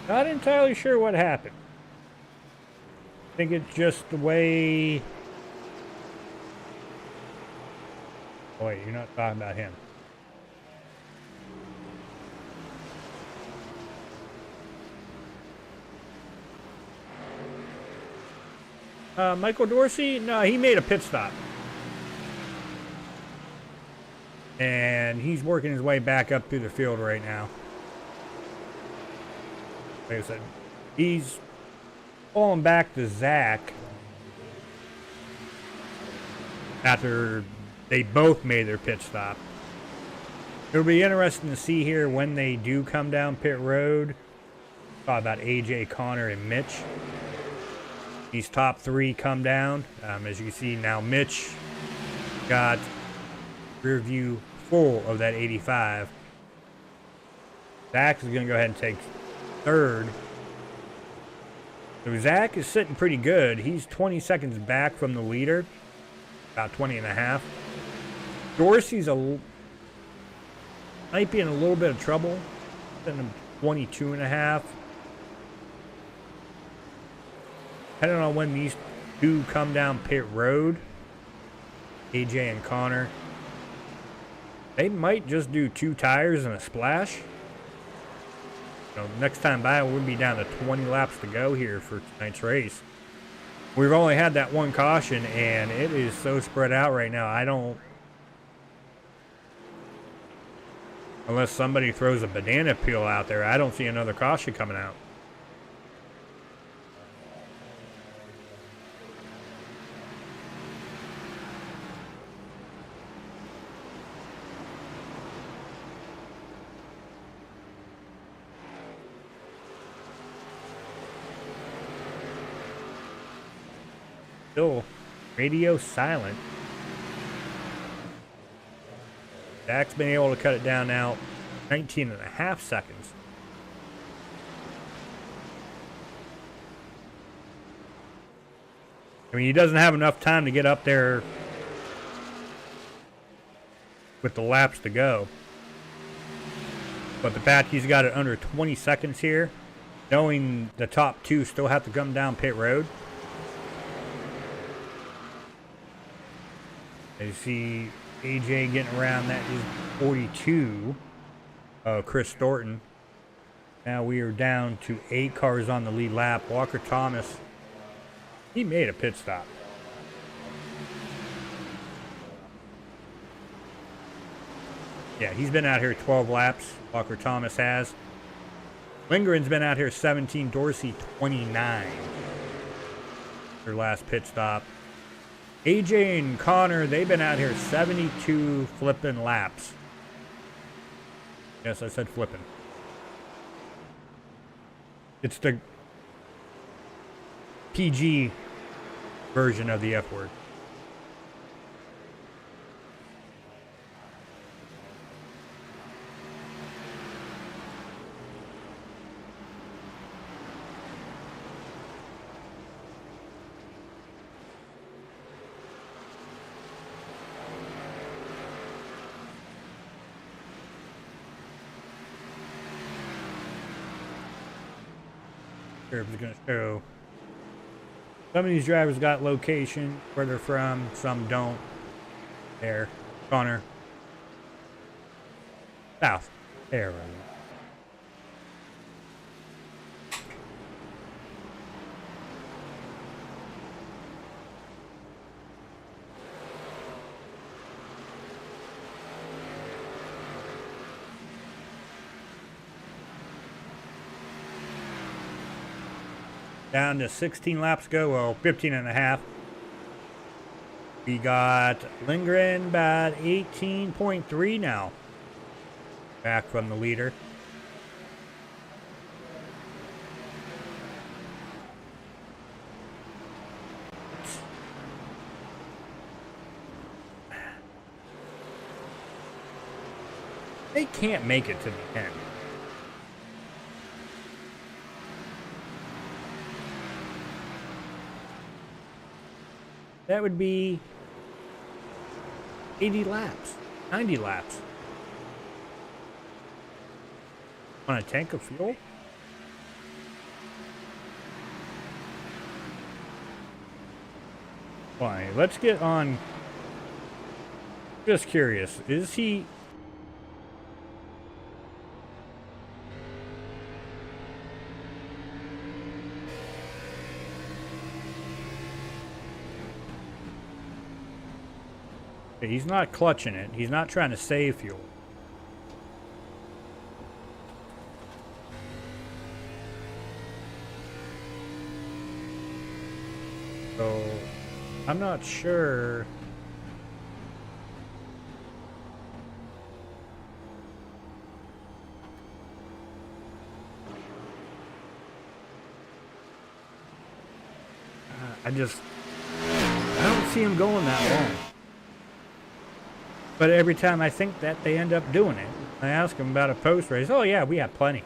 Not entirely sure what happened. I think it's just the way... Oh, wait, you're not talking about him. Michael Dorsey? No, he made a pit stop. And he's working his way back up through the field right now. Like I said, he's falling back to Zach after they both made their pit stop. It'll be interesting to see here when they do come down pit road. Talk about AJ, Connor, and Mitch. These top 3 come down. As you can see now, Mitch got rear view full of that 85. Zach is going to go ahead and take 3rd. So Zach is sitting pretty good. He's 20 seconds back from the leader. About 20 and a half. Dorsey's might be in a little bit of trouble. Sitting at 22 and a half. Depending on when these two come down pit road, AJ and Connor, they might just do 2 tires and a splash. Next time by, we'll be down to 20 laps to go here for tonight's race. We've only had that one caution, and it is so spread out right now. I don't... Unless somebody throws a banana peel out there, I don't see another caution coming out. Still radio silent. Zach's been able to cut it down now 19 and a half seconds. I mean, he doesn't have enough time to get up there with the laps to go. But the fact he's got it under 20 seconds here, knowing the top 2 still have to come down pit road. You see AJ getting around. That is 42. Chris Thornton. Now we are down to 8 cars on the lead lap. Walker Thomas, he made a pit stop. Yeah, he's been out here 12 laps. Walker Thomas has. Lindgren's been out here 17. Dorsey 29. Their last pit stop. AJ and Connor, they've been out here 72 flipping laps. Yes, I said flipping. It's the PG version of the F word. Here, it's going to show. Some of these drivers got location, where they're from, some don't. There. Connor. South. There, right. Down to 16 laps to go. Well, 15 and a half. We got Lindgren about 18.3 now. Back from the leader. They can't make it to the end. That would be 80 laps, 90 laps. On a tank of fuel? Fine, let's get on. Just curious, is he... He's not clutching it. He's not trying to save fuel. So, I'm not sure. I don't see him going that long. But every time I think that, they end up doing it. I ask him about a post race. Oh yeah, we have plenty.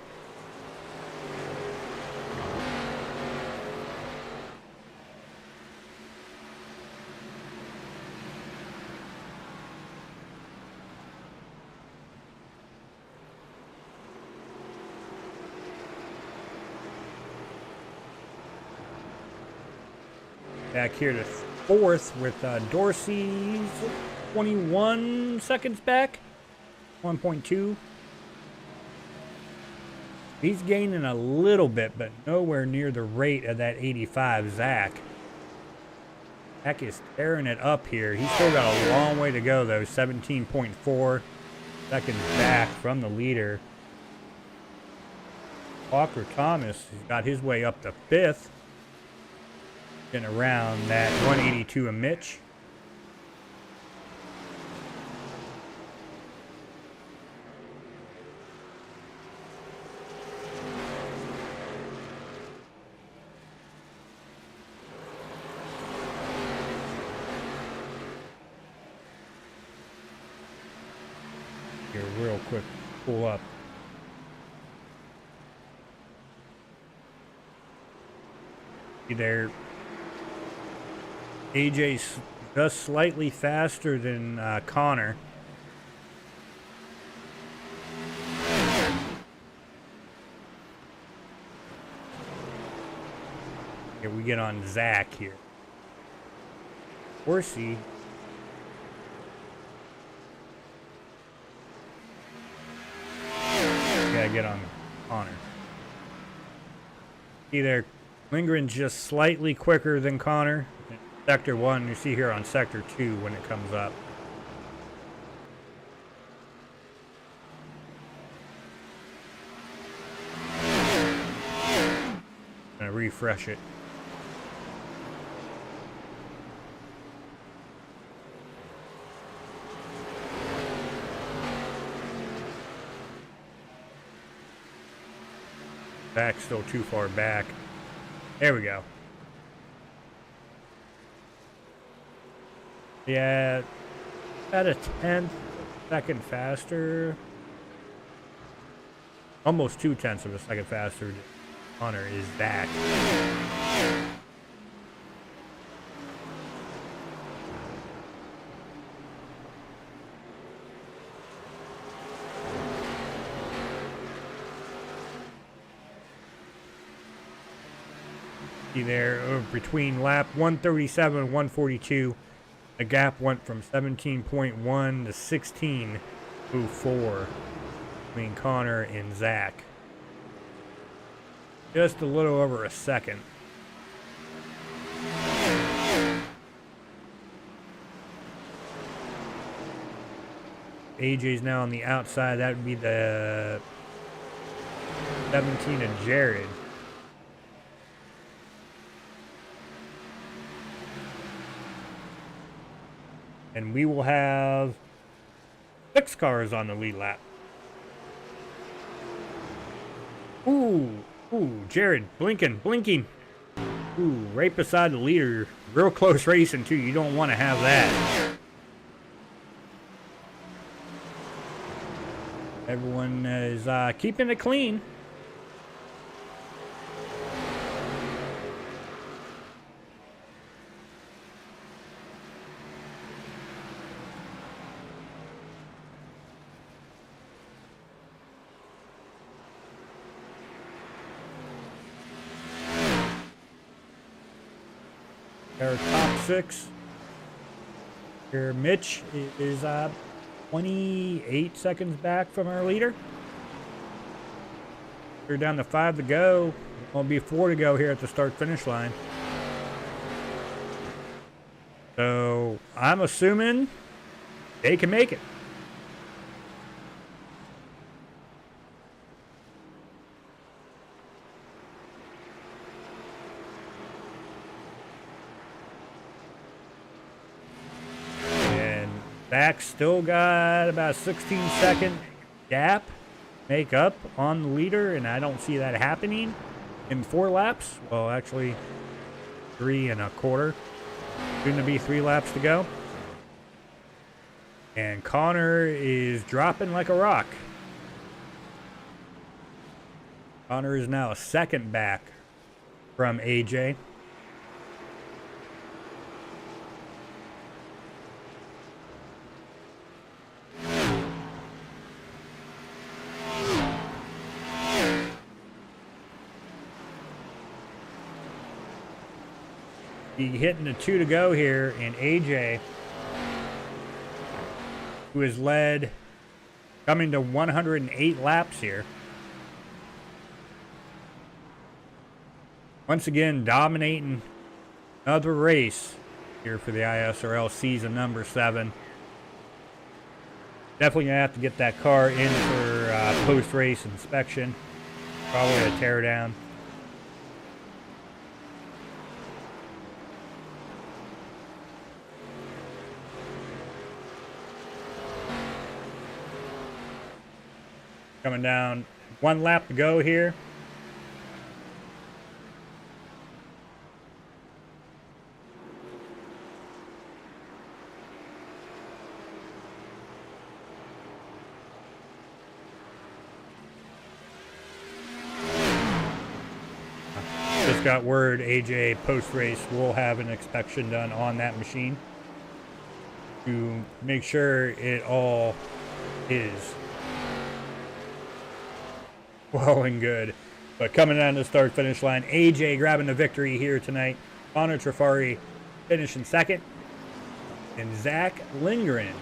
Back here to fourth with Dorsey's 21 seconds back. 1.2. He's gaining a little bit, but nowhere near the rate of that 85 Zach. Zach is tearing it up here. He's still got a long way to go, though. 17.4 seconds back from the leader. Walker Thomas has got his way up to fifth. And around that 182 of Mitch. Here, real quick, pull up. See there. AJ's just slightly faster than Connor. Here we get on Zach here. Horsey. Gotta get on Connor. See there, Lindgren's just slightly quicker than Connor. Sector 1, you see here on Sector 2 when it comes up. I'm gonna refresh it. Back, still too far back. There we go. Yeah, about a 10th second faster. Almost 2/10 of a second faster. Connor is back. See there, between lap 137 and 142. The gap went from 17.1 to 16.04 between Connor and Zach. Just a little over a second. AJ's now on the outside. That would be the 17 of Jared. And we will have 6 cars on the lead lap. Ooh, Jared, blinking. Ooh, right beside the leader. Real close racing, too. You don't want to have that. Everyone is keeping it clean. Our top 6. Here, Mitch is 28 seconds back from our leader. We're down to 5 to go. It'll be 4 to go here at the start-finish line. So I'm assuming they can make it. Zach still got about a 16-second gap make up on the leader, and I don't see that happening in 4 laps. Well, actually, 3 1/4. Soon to be 3 laps to go. And Connor is dropping like a rock. Connor is now a second back from AJ. Hitting the 2 to go here, and AJ, who has led, coming to 108 laps here. Once again, dominating another race here for the ISRL season number 7. Definitely going to have to get that car in for post-race inspection. Probably a teardown. Coming down, 1 lap to go here. Just got word AJ post-race will have an inspection done on that machine to make sure it all is well and good. But coming down to the start-finish line, AJ grabbing the victory here tonight. Connor Trafari finishing second. And Zach Lindgren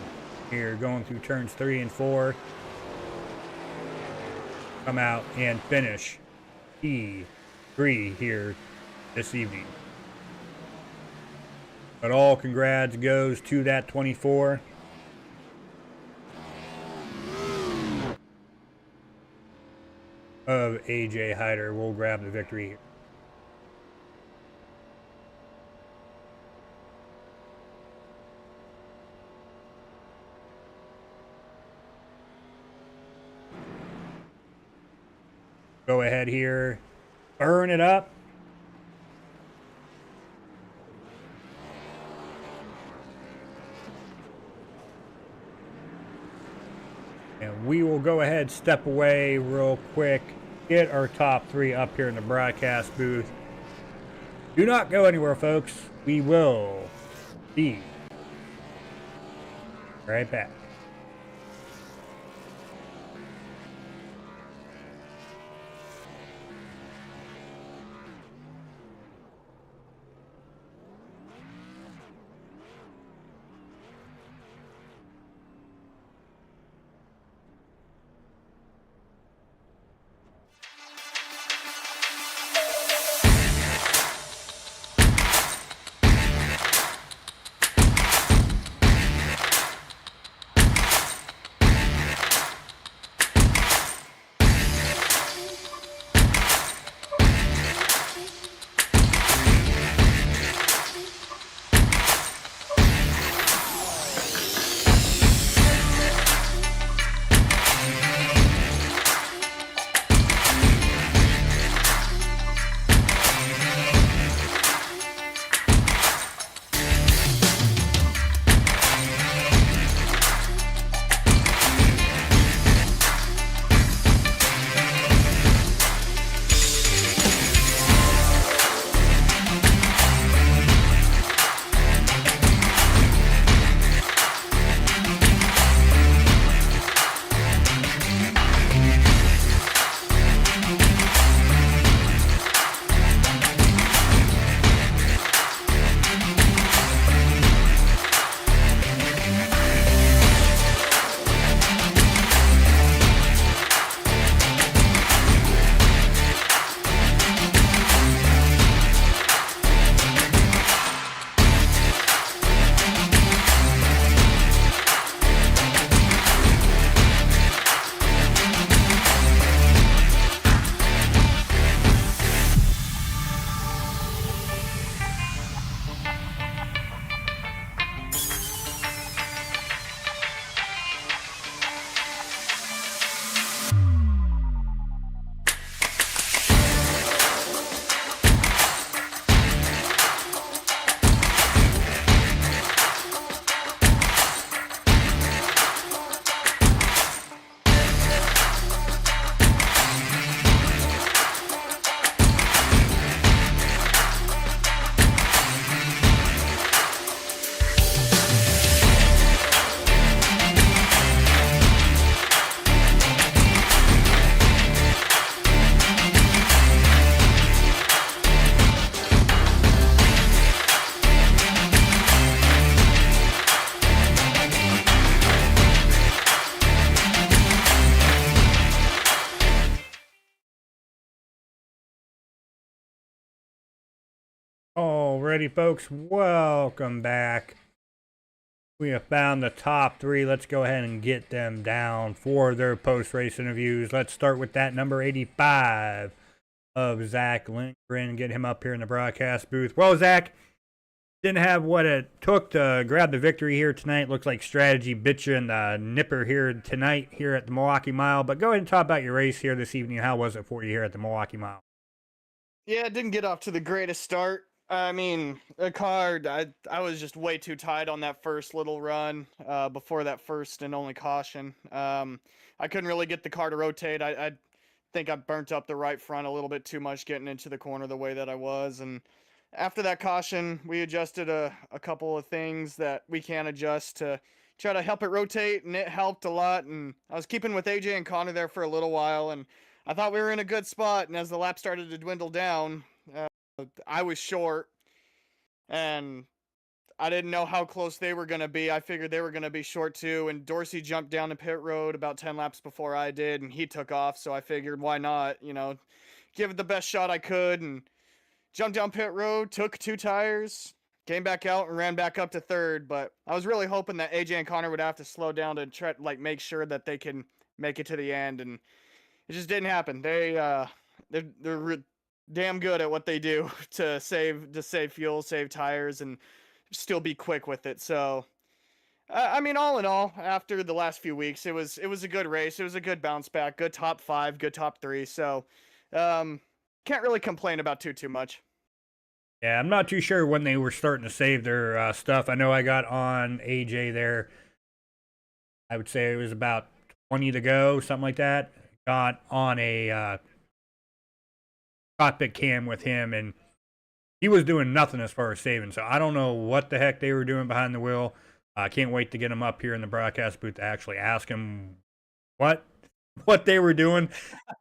here going through turns 3 and 4. Come out and finish P3 here this evening. But all congrats goes to that 24. Of AJ Hyder will grab the victory here. Go ahead here, burn it up. And we will go ahead, step away real quick. Get our top 3 up here in the broadcast booth. Do not go anywhere, folks. We will be right back. Alrighty, folks, welcome back. We have found the top three. Let's go ahead and get them down for their post-race interviews. Let's start with that number 85 of Zach Lindgren. Get him up here in the broadcast booth. Well, Zach, didn't have what it took to grab the victory here tonight. Looks like strategy bit you in the nipper here tonight here at the Milwaukee Mile. But go ahead and talk about your race here this evening. How was it for you here at the Milwaukee Mile? Yeah, it didn't get off to the greatest start. I mean, I was just way too tight on that first little run before that first and only caution. I couldn't really get the car to rotate. I think I burnt up the right front a little bit too much getting into the corner the way that I was. And after that caution, we adjusted a couple of things that we can adjust to try to help it rotate, and it helped a lot. And I was keeping with AJ and Connor there for a little while, and I thought we were in a good spot. And as the lap started to dwindle down, I was short, and I didn't know how close they were going to be. I figured they were going to be short too, and Dorsey jumped down the pit road about 10 laps before I did, and he took off, so I figured why not, give it the best shot I could, and jumped down pit road, took 2 tires, came back out, and ran back up to third. But I was really hoping that AJ and Connor would have to slow down to try make sure that they can make it to the end, and it just didn't happen. They're damn good at what they do to save fuel, save tires, and still be quick with it. So, I mean, all in all, after the last few weeks, it was a good race. It was a good bounce back, good top 5, good top 3. So, can't really complain about too much. Yeah, I'm not too sure when they were starting to save their stuff. I know I got on AJ there. I would say it was about 20 to go, something like that. Got on a cockpit cam with him, and he was doing nothing as far as saving. So I don't know what the heck they were doing behind the wheel. I can't wait to get him up here in the broadcast booth to actually ask him what they were doing,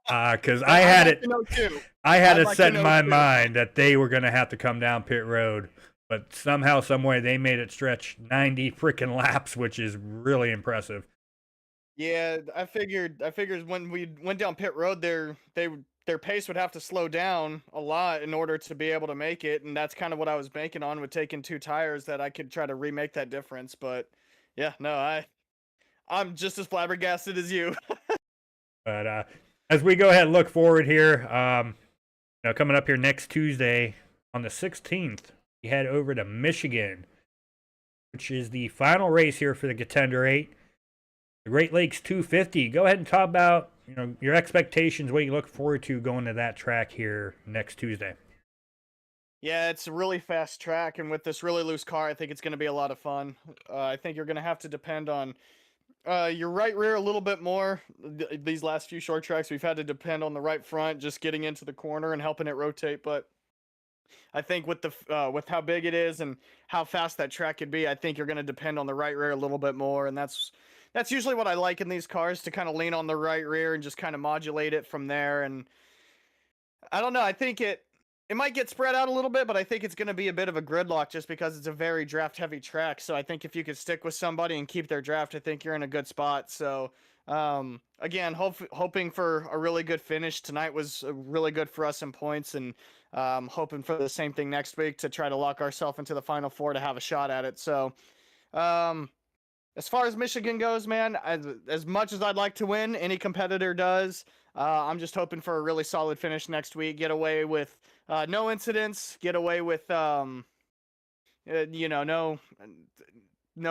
because I had it set in my mind that they were going to have to come down pit road, but somehow, some way, they made it stretch 90 freaking laps, which is really impressive. Yeah, I figured when we went down pit road, their pace would have to slow down a lot in order to be able to make it, and that's kind of what I was banking on with taking 2 tires, that I could try to remake that difference. But yeah, no, I'm just as flabbergasted as you. But as we go ahead and look forward here, coming up here next Tuesday on the 16th, we head over to Michigan, which is the final race here for the Contender 8. The Great Lakes 250. Go ahead and talk about your expectations, what you look forward to going to that track here next Tuesday. Yeah, it's a really fast track, and with this really loose car, I think it's going to be a lot of fun. I think you're going to have to depend on your right rear a little bit more. These last few short tracks, we've had to depend on the right front, just getting into the corner and helping it rotate. But I think with with how big it is and how fast that track could be, I think you're going to depend on the right rear a little bit more, and that's usually what I like in these cars, to kind of lean on the right rear and just kind of modulate it from there. And I don't know, I think it might get spread out a little bit, but I think it's going to be a bit of a gridlock just because it's a very draft heavy track. So I think if you could stick with somebody and keep their draft, I think you're in a good spot. So again, hoping for a really good finish. Tonight was really good for us in points, and hoping for the same thing next week to try to lock ourselves into the Final Four to have a shot at it. So as far as Michigan goes, man, as much as I'd like to win, any competitor does. I'm just hoping for a really solid finish next week. Get away with no incidents. Get away with no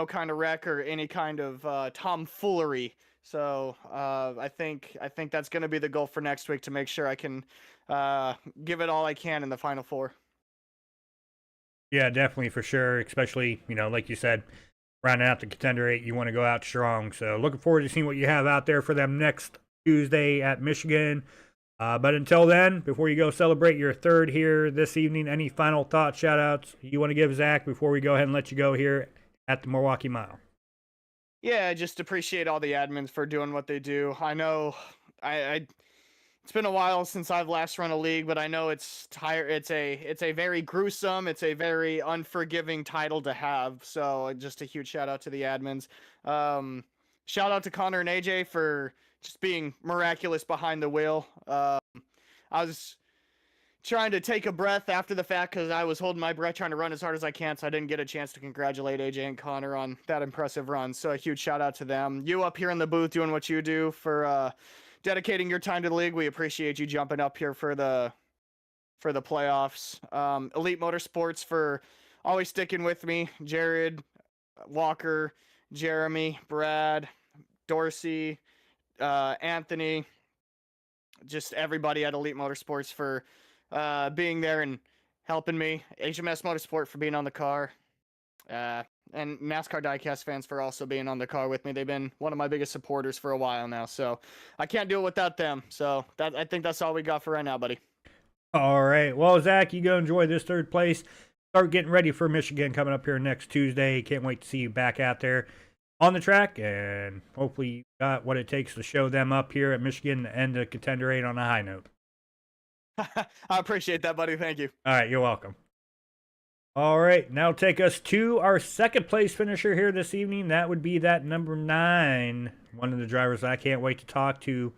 kind of wreck or any kind of tomfoolery. So I think that's going to be the goal for next week, to make sure I can give it all I can in the Final Four. Yeah, definitely, for sure. Especially, like you said, rounding out the Contender 8, you want to go out strong. So looking forward to seeing what you have out there for them next Tuesday at Michigan. But until then, before you go celebrate your third here this evening, any final thoughts, shout-outs you want to give Zach before we go ahead and let you go here at the Milwaukee Mile? Yeah, I just appreciate all the admins for doing what they do. I know it's been a while since I've last run a league, but I know it's a very gruesome, it's a very unforgiving title to have. So just a huge shout out to the admins. Shout out to Connor and AJ for just being miraculous behind the wheel. I was trying to take a breath after the fact because I was holding my breath trying to run as hard as I can, so I didn't get a chance to congratulate AJ and Connor on that impressive run. So a huge shout out to them. You up here in the booth doing what you do for dedicating your time to the league. We appreciate you jumping up here for the playoffs. Elite Motorsports for always sticking with me. Jared, Walker, Jeremy, Brad, Dorsey, Anthony, just everybody at Elite Motorsports for being there and helping me. HMS Motorsport for being on the car. And NASCAR Diecast fans for also being on the car with me. They've been one of my biggest supporters for a while now, so I can't do it without them. So I think that's all we got for right now, buddy. All right. Well, Zach, you go enjoy this third place. Start getting ready for Michigan coming up here next Tuesday. Can't wait to see you back out there on the track, and hopefully you got what it takes to show them up here at Michigan and end the Contender 8 on a high note. I appreciate that, buddy. Thank you. All right. You're welcome. All right. Now take us to our second place finisher here this evening. That would be that number 9, one of the drivers I can't wait to talk to,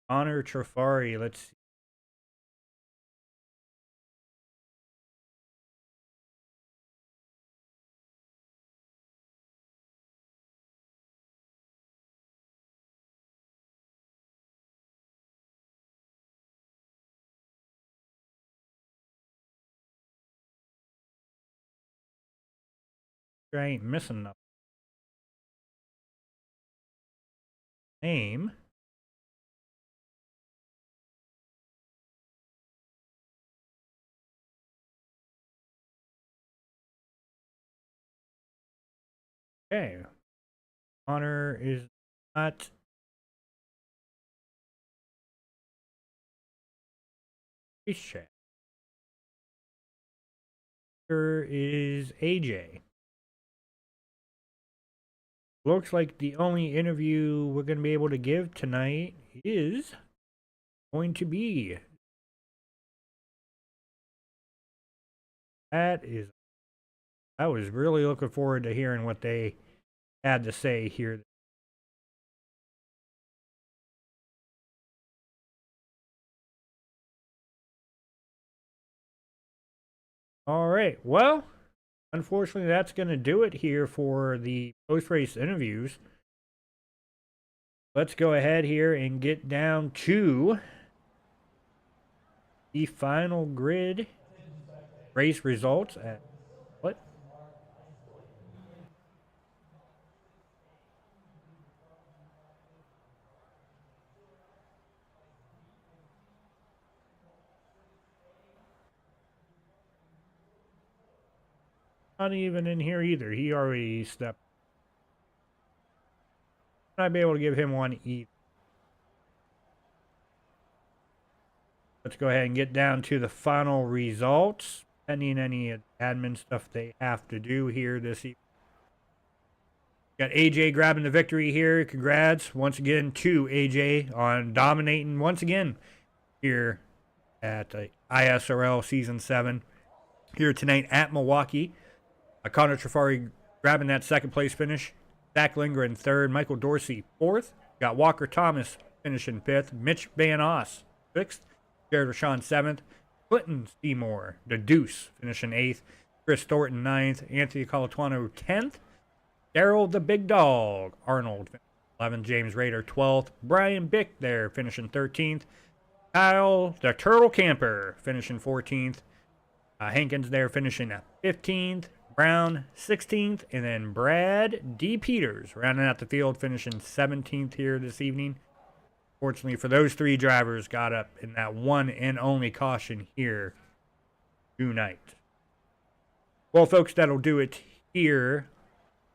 Connor Trafari. Let's see. I ain't missing nothing. Name. Okay. Connor is not. Race chat. Here is AJ. Looks like the only interview we're going to be able to give tonight is going to be. I was really looking forward to hearing what they had to say here. All right. Well, unfortunately, that's going to do it here for the post-race interviews. Let's go ahead here and get down to the final grid race results. What? Not even in here either. He already stepped. I'd be able to give him one either. Let's go ahead and get down to the final results, pending any admin stuff they have to do here this evening. Got AJ grabbing the victory here. Congrats once again to AJ on dominating once again here at ISRL Season 7 here tonight at Milwaukee. Connor Trafari grabbing that second place finish. Zach Lindgren third. Michael Dorsey fourth. Got Walker Thomas finishing fifth. Mitch Van Oss sixth. Jared Rashawn seventh. Clinton Seymour, the Deuce, finishing eighth. Chris Thornton ninth. Anthony Colatuano 10th. Daryl the Big Dog Arnold 11th. James Rader 12th. Brian Bick there finishing 13th. Kyle the Turtle Camper finishing 14th. Hankins there finishing 15th. Brown 16th, and then Brad D. Peters rounding out the field, finishing 17th here this evening. Fortunately for those three drivers, got up in that one and only caution here tonight. Well, folks, that'll do it here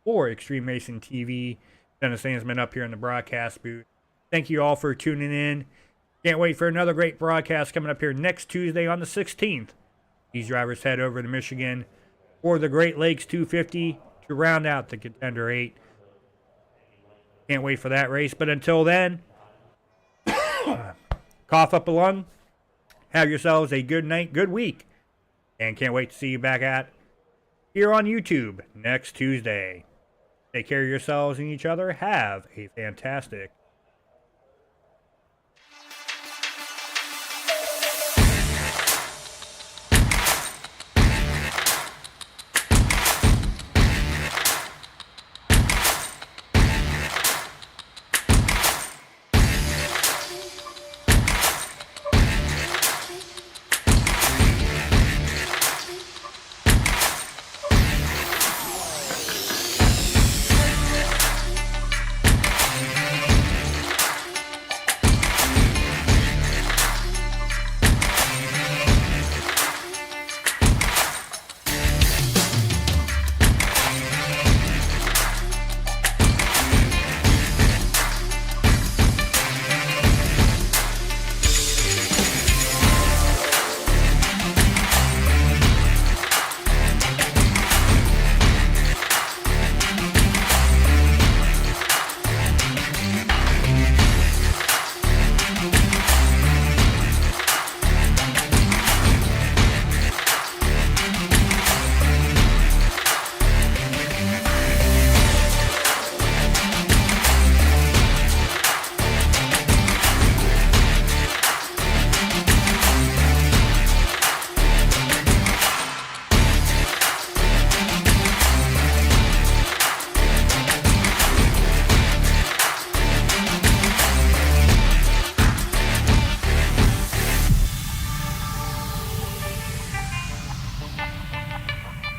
for Extreme Racing TV. Dennis Sandsman up here in the broadcast booth. Thank you all for tuning in. Can't wait for another great broadcast coming up here next Tuesday on the 16th. These drivers head over to Michigan for the Great Lakes 250 to round out the Contender 8. Can't wait for that race. But until then, cough up a lung. Have yourselves a good night, good week. And can't wait to see you back at here on YouTube next Tuesday. Take care of yourselves and each other. Have a fantastic